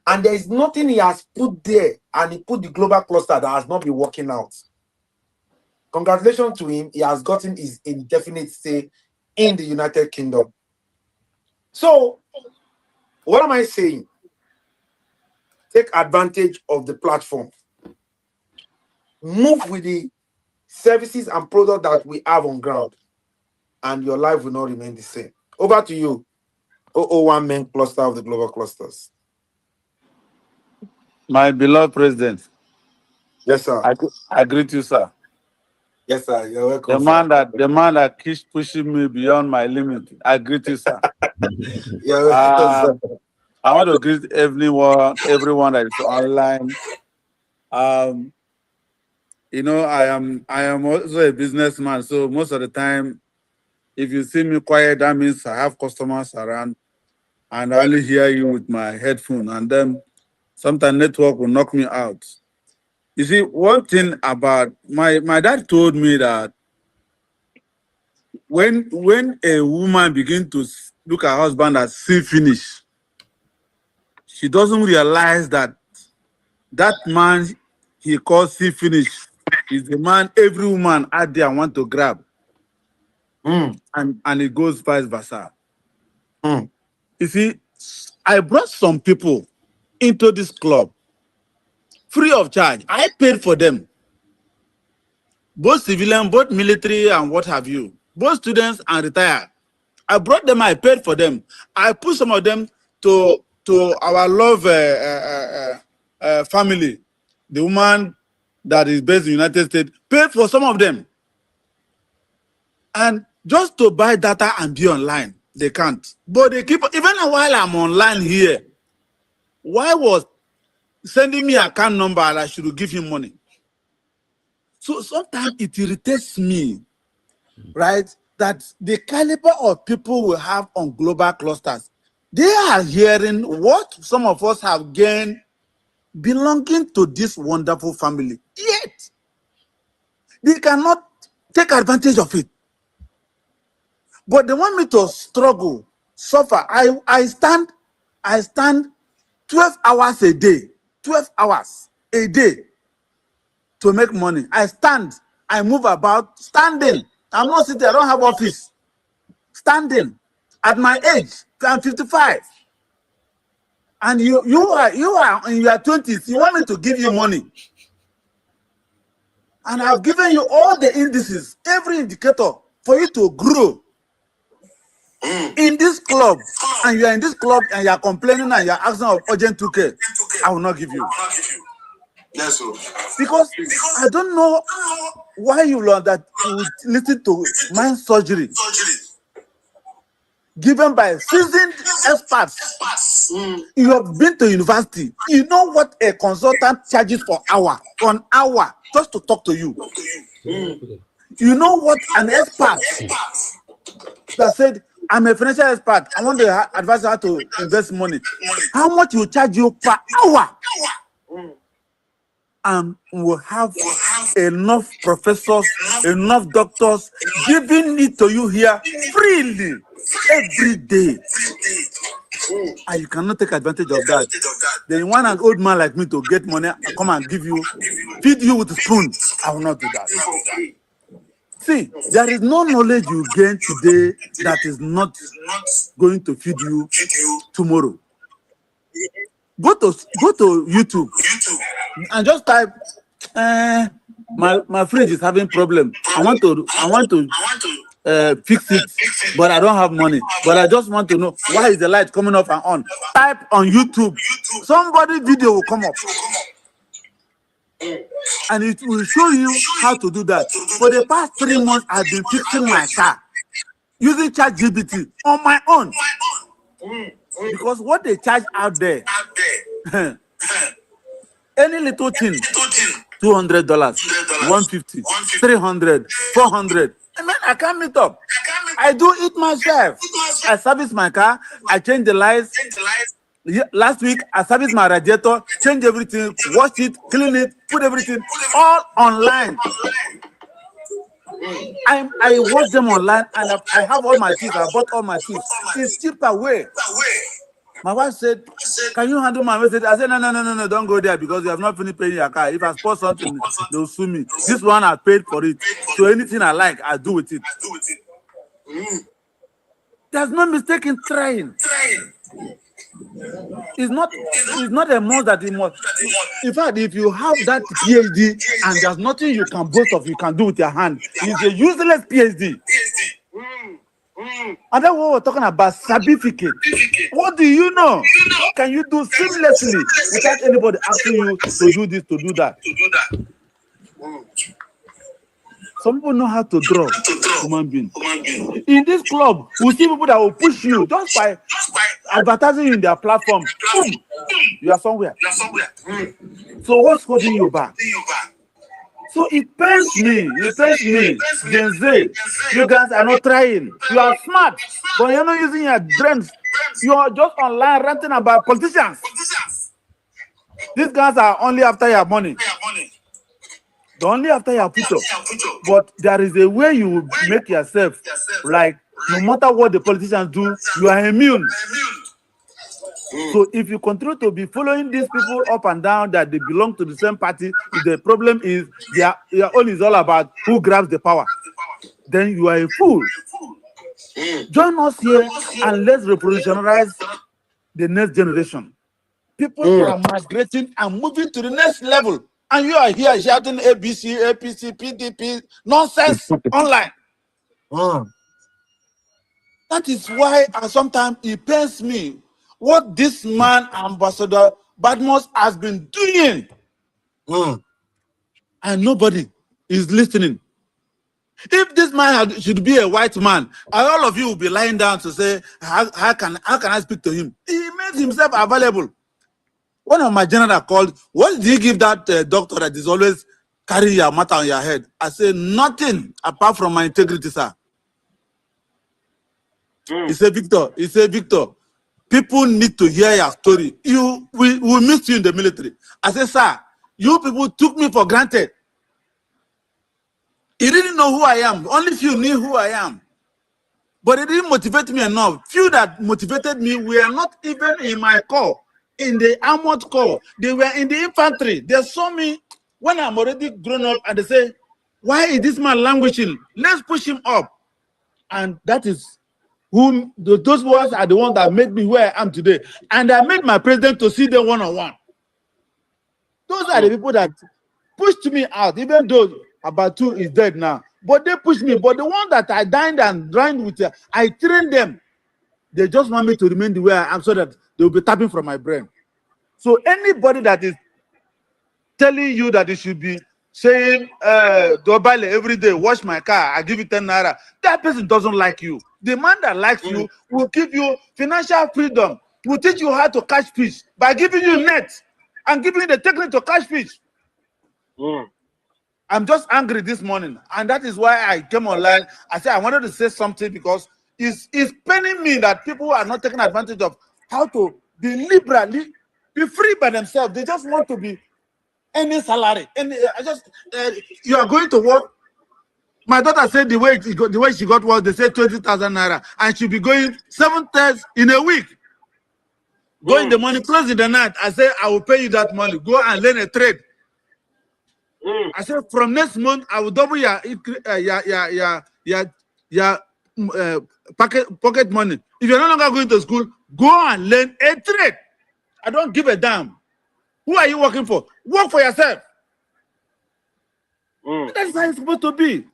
And there is nothing he has put there, and he put the global cluster that has not been working out. Congratulations to him. He has gotten his indefinite stay in the United Kingdom. So, what am I saying? Take advantage of the platform. Move with the services and products that we have on ground, and your life will not remain the same. Over to you, 001 main cluster of the global clusters. My beloved president, Yes, sir. I greet you, sir. Yes, sir. You're welcome. The man that keeps pushing me beyond my limit. I greet you, sir. You're welcome, sir. I want to greet everyone that is online. You know, I am also a businessman, so most of the time, if you see me quiet, that means I have customers around, and I only hear you with my headphone, and then sometimes network will knock me out. You see, one thing about my dad told me that when a woman begins to look at her husband as see finish, she doesn't realize that that man he calls see finish is the man every woman out there want to grab. And it goes vice versa. You see, I brought some people into this club free of charge. I paid for them. Both civilian, both military, and what have you. Both students and retired. I brought them, I paid for them. I put some of them to our love family. The woman that is based in the United States paid for some of them. And just to buy data and be online, they can't. But they keep, even while I'm online here, why was sending me account number and I should give him money? So sometimes it irritates me, right, that the caliber of people we have on global clusters, they are hearing what some of us have gained belonging to this wonderful family. Yet, they cannot take advantage of it. But they want me to struggle, suffer. I stand 12 hours a day, 12 hours a day to make money. I stand, I move about, standing. I'm not sitting, I don't have office. Standing. At my age, I'm 55. And you are in your 20s, you want me to give you money. And I've given you all the indices, every indicator for you to grow. In this club, and you are in this club and you are complaining and you are asking of urgent 2K, I will not give you. Yes, sir. Because I don't know why you learn that you listen to mind surgery given by seasoned experts. You have been to university. You know what a consultant charges for an hour just to talk to you. You know what an expert that said, I'm a financial expert, I want to advise how to invest money. How much will charge you per hour? And we'll have enough professors, enough doctors giving it to you here freely every day. And you cannot take advantage of that. Then you want an old man like me to get money, come and give you, feed you with a spoon. I will not do that. See, there is no knowledge you gain today that is not going to feed you tomorrow. Go to YouTube and just type, my fridge is having problem. I want to fix it, but I don't have money. But I just want to know why is the light coming off and on. Type on YouTube. Somebody video will come up. And it will show you how to do that. For the past 3 months, I've been fixing my car using ChatGPT on my own. Because what they charge out there, any little thing, $200, $150, $300, $400. And man, I can't meet up. I do it myself. I service my car, I change the lights. Last week, I serviced my radiator, change everything, wash it, clean it, put everything all online. I watch them online, and I have all my teeth. I bought all my teeth. It's cheaper way. My wife said, "Can you handle my message?" I said, No, don't go there because you have not finished paying your car. If I spoil something, they'll sue me. This one I paid for it. So anything I like, I do with it. There's no mistake in trying. It's not a must that it must. In fact, if you have that PhD and there's nothing you can boast of, you can do with your hand, it's a useless PhD. And then what we're talking about, SabiFicate. What do you know? What can you do seamlessly without anybody asking you to do this, to do that? Some people know how to draw human being. In this club, we see people that will push you just by advertising you in their platform. Boom, you are somewhere. So what's holding you back? So it pains me. Gen Z, you guys are not trying. You are smart, but you're not using your brains. You are just online ranting about politicians. These guys are only after your money. They're only after your future. But there is a way you will make yourself like, no matter what the politicians do, you are immune. So if you continue to be following these people up and down that they belong to the same party, the problem is their own is all about who grabs the power. Then you are a fool. Join us here and let's revolutionize the next generation. People are migrating and moving to the next level. And you are here shouting ABC, APC, PDP, nonsense online. That is why sometimes it pains me what this man, Ambassador Badmus, has been doing. And nobody is listening. If this man should be a white man, all of you will be lying down to say, how can I speak to him? He made himself available. One of my general called, what did you give that doctor that is always carrying your matter on your head? I said, nothing apart from my integrity, sir. He said, Victor, people need to hear your story. We missed you in the military. I said, sir, you people took me for granted. He didn't know who I am. Only few knew who I am. But it didn't motivate me enough. Few that motivated me were not even in my corps, in the armored corps. They were in the infantry. They saw me when I'm already grown up and they say, why is this man languishing? Let's push him up. And that is whom those ones are the ones that made me where I am today. And I made my president to see them one-on-one. Those are the people that pushed me out, even though about 2 is dead now. But they pushed me. But the one that I dined and dined with, I trained them. They just want me to remain the way I am so that they will be tapping from my brain. So anybody that is telling you that it should be saying, Dobale every day, wash my car, I give you 10 naira, that person doesn't like you. The man that likes you will give you financial freedom, will teach you how to catch fish by giving you nets and giving you the technique to catch fish. I'm just angry this morning, and that is why I came online. I said I wanted to say something because it's paining me that people are not taking advantage of how to be liberally, be free by themselves. They just want to be any salary. You are going to work. My daughter said the way she got work, they said 20,000 naira, and she'll be going 7 days in a week. Go in the morning, close in the night. I say I will pay you that money. Go and learn a trade. I said from next month I will double your pocket money. If you're no longer going to school, go and learn a trade. I don't give a damn. Who are you working for? Work for yourself. That's how it's supposed to be.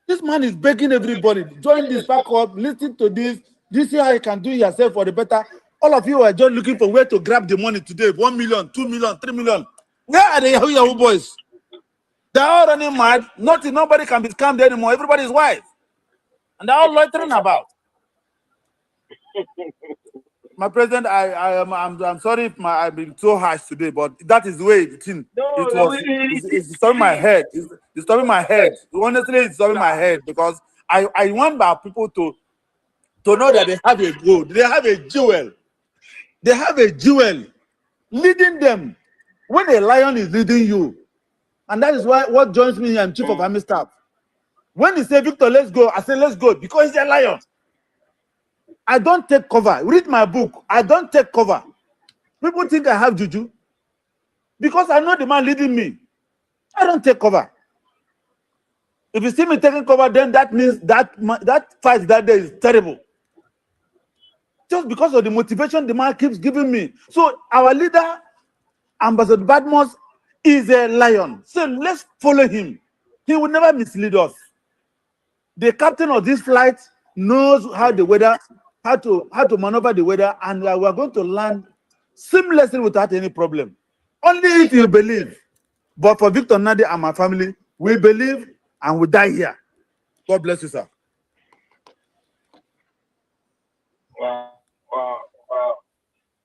This man is begging everybody, join this back up, listen to this. This is how you can do it yourself for the better. All of you are just looking for where to grab the money today. 1 million, 2 million, 3 million. Where are the Yahoo boys? They're all running mad. Nobody can be scammed anymore. Everybody's wise. And they're all loitering about. My president, I'm sorry if I've been so harsh today, but that is the way it's disturbing my head. It's disturbing my head. Honestly, it's disturbing my head because I want our people to know that they have a gold. They have a jewel. They have a jewel leading them. When a lion is leading you, and that is what joins me here, I'm chief of army staff. When he say, Victor, let's go, I say, let's go, because he's a lion. I don't take cover. Read my book. I don't take cover. People think I have juju. Because I know the man leading me. I don't take cover. If you see me taking cover, then that means that fight that day is terrible. Just because of the motivation the man keeps giving me. So our leader, Ambassador Badmus, is a lion. So let's follow him. He will never mislead us. The captain of this flight knows how the weather, how to maneuver the weather, and we are going to land seamlessly without any problem. Only if you believe. But for Victor Nadi and my family, we believe and we die here. God bless you, sir. Wow.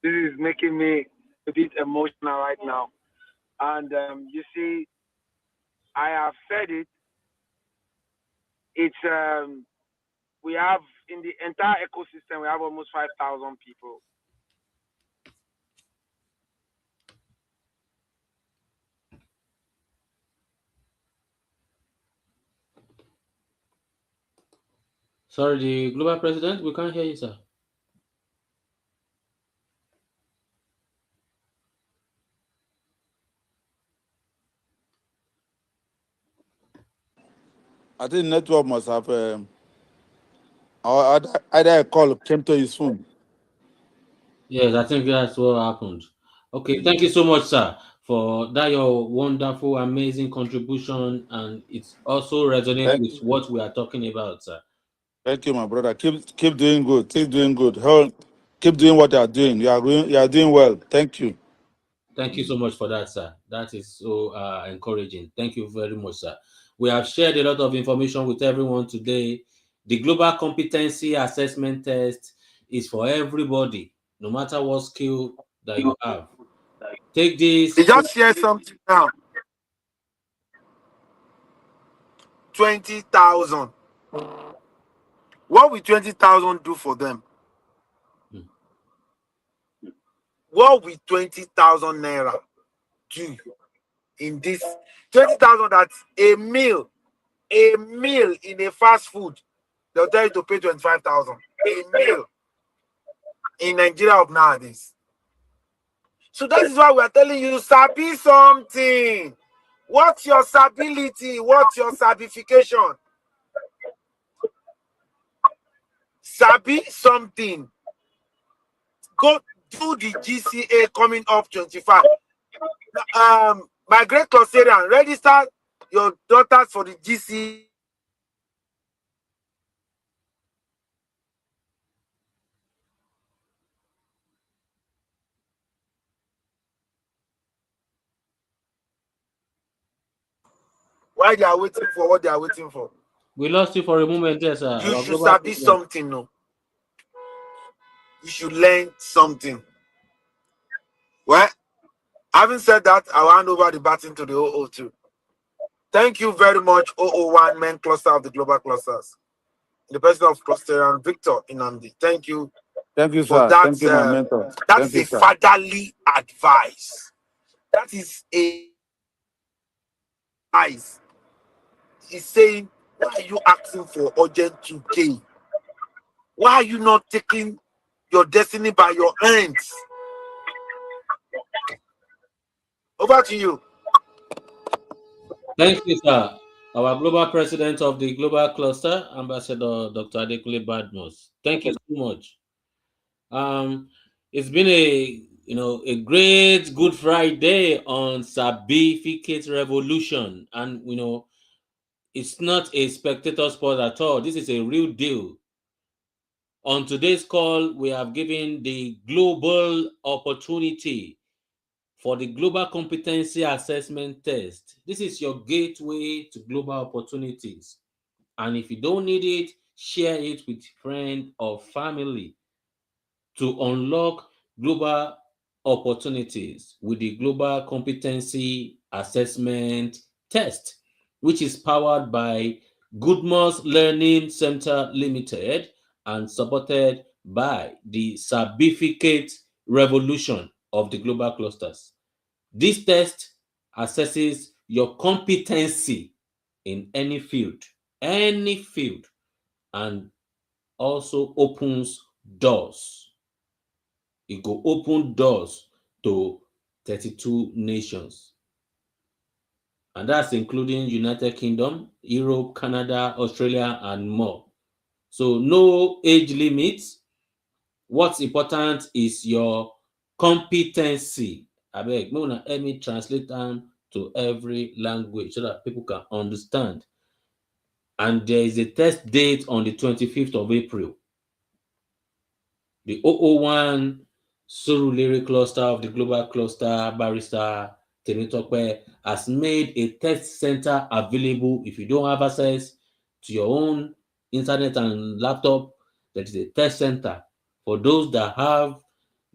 This is making me a bit emotional right now. And you see, I have said it. It's we have in the entire ecosystem, we have almost 5,000 people. Sorry, the global president, we can't hear you, sir. I think network must have or either a call came to his phone. Yes, I think that's what happened. Okay, thank you so much, sir, for that your wonderful, amazing contribution, and it's also resonates with what we are talking about, sir. Thank you, my brother. Keep doing good. Keep doing good. Keep doing what you are doing. You are doing well. Thank you. Thank you so much for that, sir. That is so encouraging. Thank you very much, sir. We have shared a lot of information with everyone today. The Global Competency Assessment Test is for everybody, no matter what skill that you have. Take this. They just share something now. 20,000. What will 20,000 do for them? What will 20,000 naira do in this 20,000? That's a meal in a fast food. They'll tell you to pay 25,000 a meal in Nigeria of nowadays. So that is why we are telling you, sabi something. What's your stability? What's your sabification? Sabi something. Go do the GCA coming up 25. My great custodian, register your daughters for the GCA. Why they are waiting for what they are waiting for? We lost you for a moment, yes, sir. You should sabi something, no? You should learn something. Well, having said that, I'll hand over the baton to the 002. Thank you very much, 001 main cluster of the global clusters. The person of cluster and Victor Inamdi. Thank you. Thank you, for sir. that. Thank you, my mentor. That is a fatherly advice. That is a advice. He's saying, why are you asking for urgent 2K? Why are you not taking your destiny by your hands? Over to you. Thank you, sir. Our global president of the global cluster, Ambassador Dr. Adekunle Badmus. Thank you so much. It's been a great Good Friday on SabiFicate Revolution, and it's not a spectator sport at all. This is a real deal. On today's call, we have given the global opportunity for the Global Competency Assessment Test. This is your gateway to global opportunities. And if you don't need it, share it with friends or family to unlock global opportunities with the Global Competency Assessment Test, which is powered by Goodmore's Learning Center Limited and supported by the SabiFicate Revolution of the global clusters. This test assesses your competency in any field any field and also opens doors. It go open doors to 32 nations. And that's including United Kingdom, Europe, Canada, Australia, and more. So no age limits. What's important is your competency. I beg, let me translate them to every language so that people can understand. And there is a test date on the 25th of April. The 001 Surulere cluster of the global cluster, Barrister Temitope, has made a test center available. If you don't have access to your own internet and laptop, there is a test center. For those that have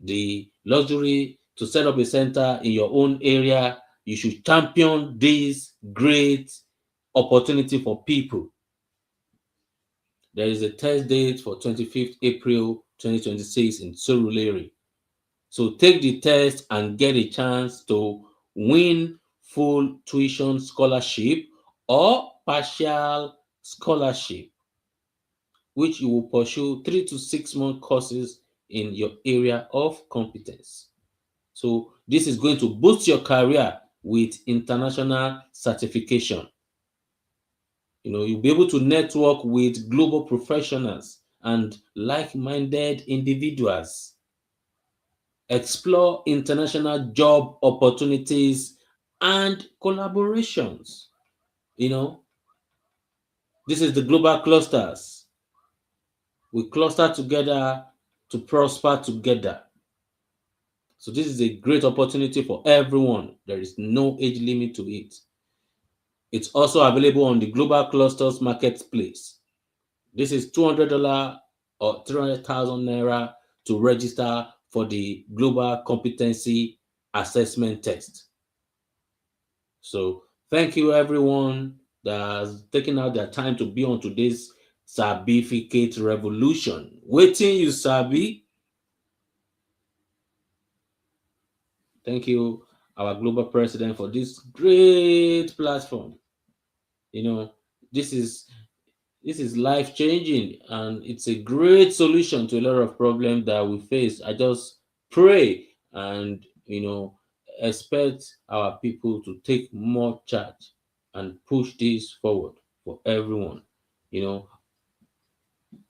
the luxury to set up a center in your own area, you should champion this great opportunity for people. There is a test date for 25th April 2026 in Surulere. So take the test and get a chance to win full tuition scholarship or partial scholarship, which you will pursue 3 to 6 month courses in your area of competence. So this is going to boost your career with international certification. You'll be able to network with global professionals and like-minded individuals. Explore international job opportunities and collaborations. This is the global clusters. We cluster together to prosper together. So this is a great opportunity for everyone. There is no age limit to it. It's also available on the Global Clusters Marketplace. This is $200 or 300,000 Naira to register for the Global Competency Assessment Test. So thank you everyone that has taken out their time to be on today's SabiFicate Revolution. Waiting you, Sabi. Thank you, our global president, for this great platform. This is life-changing, and it's a great solution to a lot of problems that we face. I just pray and expect our people to take more charge and push this forward for everyone.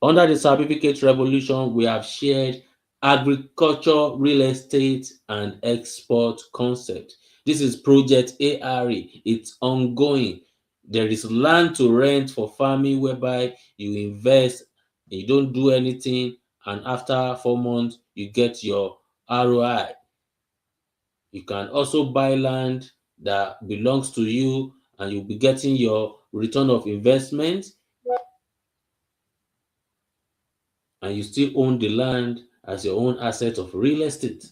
Under the SabiFicate Revolution, we have shared agriculture, real estate, and export concept. This is Project ARE. It's ongoing. There is land to rent for farming whereby you invest, you don't do anything, and after 4 months, you get your ROI. You can also buy land that belongs to you and you'll be getting your return of investment, and you still own the land as your own asset of real estate,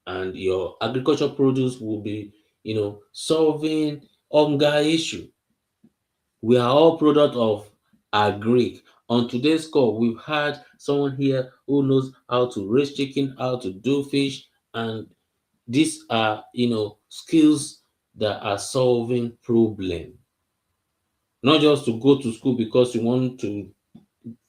and your agricultural produce will be solving hunger issue. We are all product of agric. On today's call, we've had someone here who knows how to raise chicken, how to do fish, and these are skills that are solving problem. Not just to go to school because you want to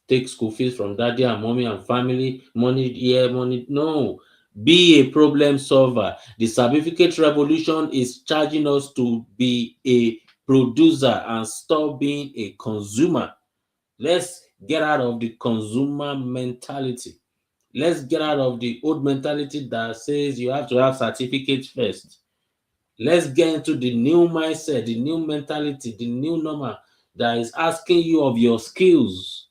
take school fees from daddy and mommy and family, money here, money. No, be a problem solver. The SabiFicate Revolution is charging us to be a producer and stop being a consumer. Let's get out of the consumer mentality. Let's get out of the old mentality that says you have to have certificates first. Let's get into the new mindset, the new mentality, the new normal that is asking you of your skills.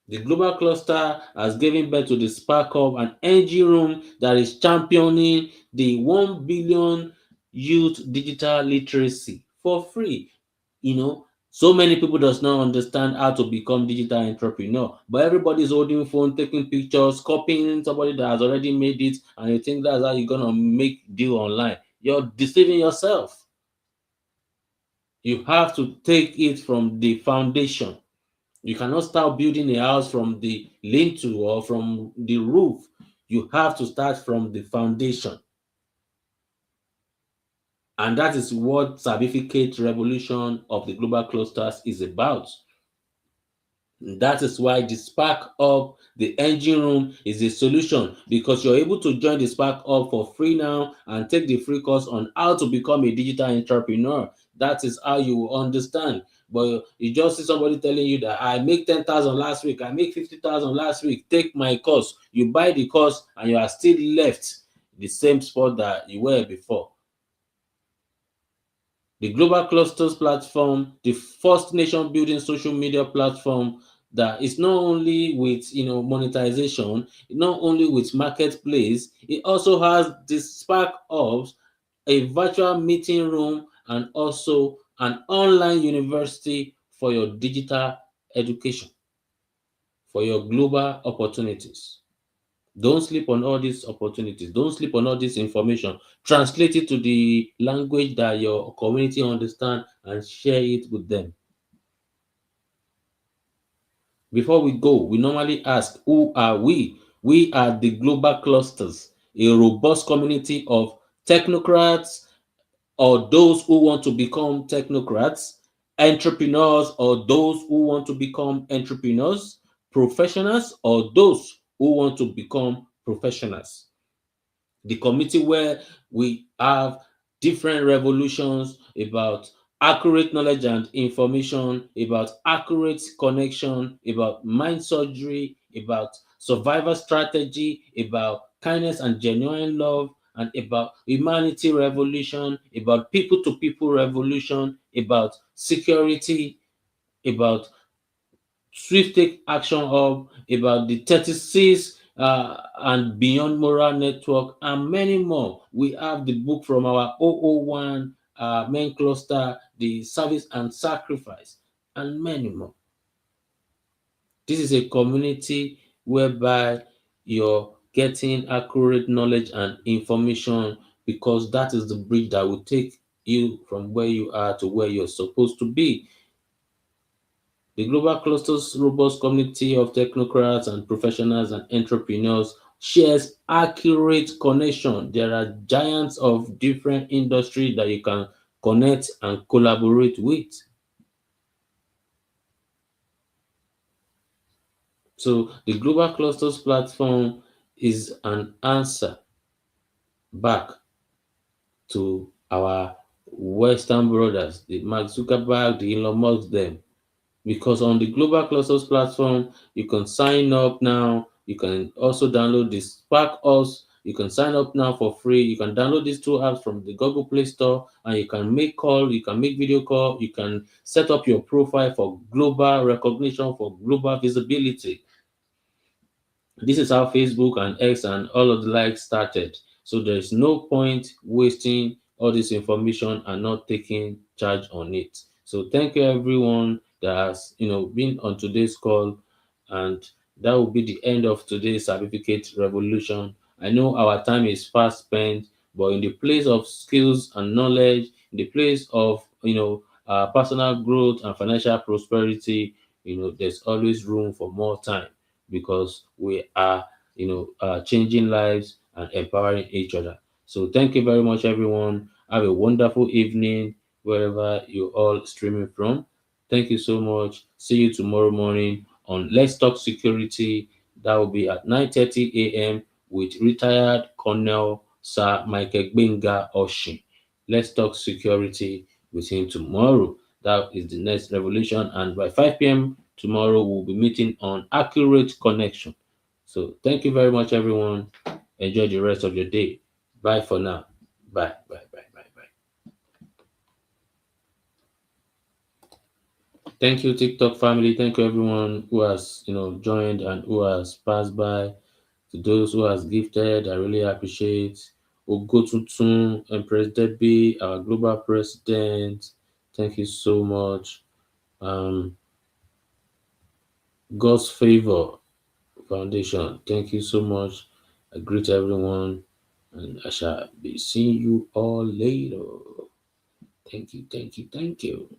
The Global Cluster has given birth to the Spark Hub, an NG room that is championing the 1 billion youth digital literacy for free. So many people does not understand how to become digital entrepreneur, but everybody is holding phone, taking pictures, copying somebody that has already made it, and you think that's how you're gonna make deal online. You're deceiving yourself. You have to take it from the foundation. You cannot start building a house from the lintel or from the roof. You have to start from the foundation. And that is what SabiFicate Revolution of the Global Clusters is about. That is why the Spark Hub, the engine room, is a solution, because you're able to join the Spark Hub for free now and take the free course on how to become a digital entrepreneur. That is how you will understand. But you just see somebody telling you that I make 10,000 last week, I make 50,000 last week, take my course. You buy the course and you are still left the same spot that you were before. The Global Clusters platform, the first nation building social media platform that is not only with monetization, not only with marketplace, it also has the Spark Hubs, a virtual meeting room, and also an online university for your digital education, for your global opportunities. Don't sleep on all these opportunities. Don't sleep on all this information. Translate it to the language that your community understand and share it with them. Before we go, we normally ask, who are we? We are the Global Clusters, a robust community of technocrats or those who want to become technocrats, entrepreneurs or those who want to become entrepreneurs, professionals or those who want to become professionals. The committee where we have different revolutions about accurate knowledge and information, about accurate connection, about mind surgery, about survival strategy, about kindness and genuine love, and about humanity revolution, about people to people revolution, about security, about Swift Take Action Hub, about the 36 and Beyond Moral Network, and many more. We have the book from our 001 main cluster, the Service and Sacrifice, and many more. This is a community whereby you're getting accurate knowledge and information, because that is the bridge that will take you from where you are to where you're supposed to be. The Global Clusters robust community of technocrats and professionals and entrepreneurs shares accurate connection. There are giants of different industries that you can connect and collaborate with. So the Global Clusters platform is an answer back to our Western brothers, the Mark Zuckerberg, the Elon Musk, them. Because on the Global Clusters platform, you can sign up now. You can also download the Spark Us. You can sign up now for free. You can download these two apps from the Google Play Store, and you can make call, you can make video call, you can set up your profile for global recognition, for global visibility. This is how Facebook and X and all of the likes started. So there is no point wasting all this information and not taking charge on it. So thank you everyone that has been on today's call, and that will be the end of today's Certificate Revolution. I know our time is fast spent, but in the place of skills and knowledge, in the place of personal growth and financial prosperity, there's always room for more time, because we are changing lives and empowering each other. So thank you very much everyone. Have a wonderful evening wherever you're all streaming from. Thank you so much. See you tomorrow morning on Let's Talk Security. That will be at 9:30 a.m. with retired Colonel Sir Michael Benga Oshin. Let's Talk Security with him tomorrow. That is the next revolution. And by 5 p.m. tomorrow, we'll be meeting on Accurate Connection. So thank you very much, everyone. Enjoy the rest of your day. Bye for now. Bye, bye, bye, bye, bye. Thank you, TikTok family. Thank you, everyone who has joined and who has passed by. To those who has gifted, I really appreciate. Ogotutun, Empress Debbie, our global president. Thank you so much. God's Favor Foundation. Thank you so much. I greet everyone, and I shall be seeing you all later. Thank you, thank you, thank you.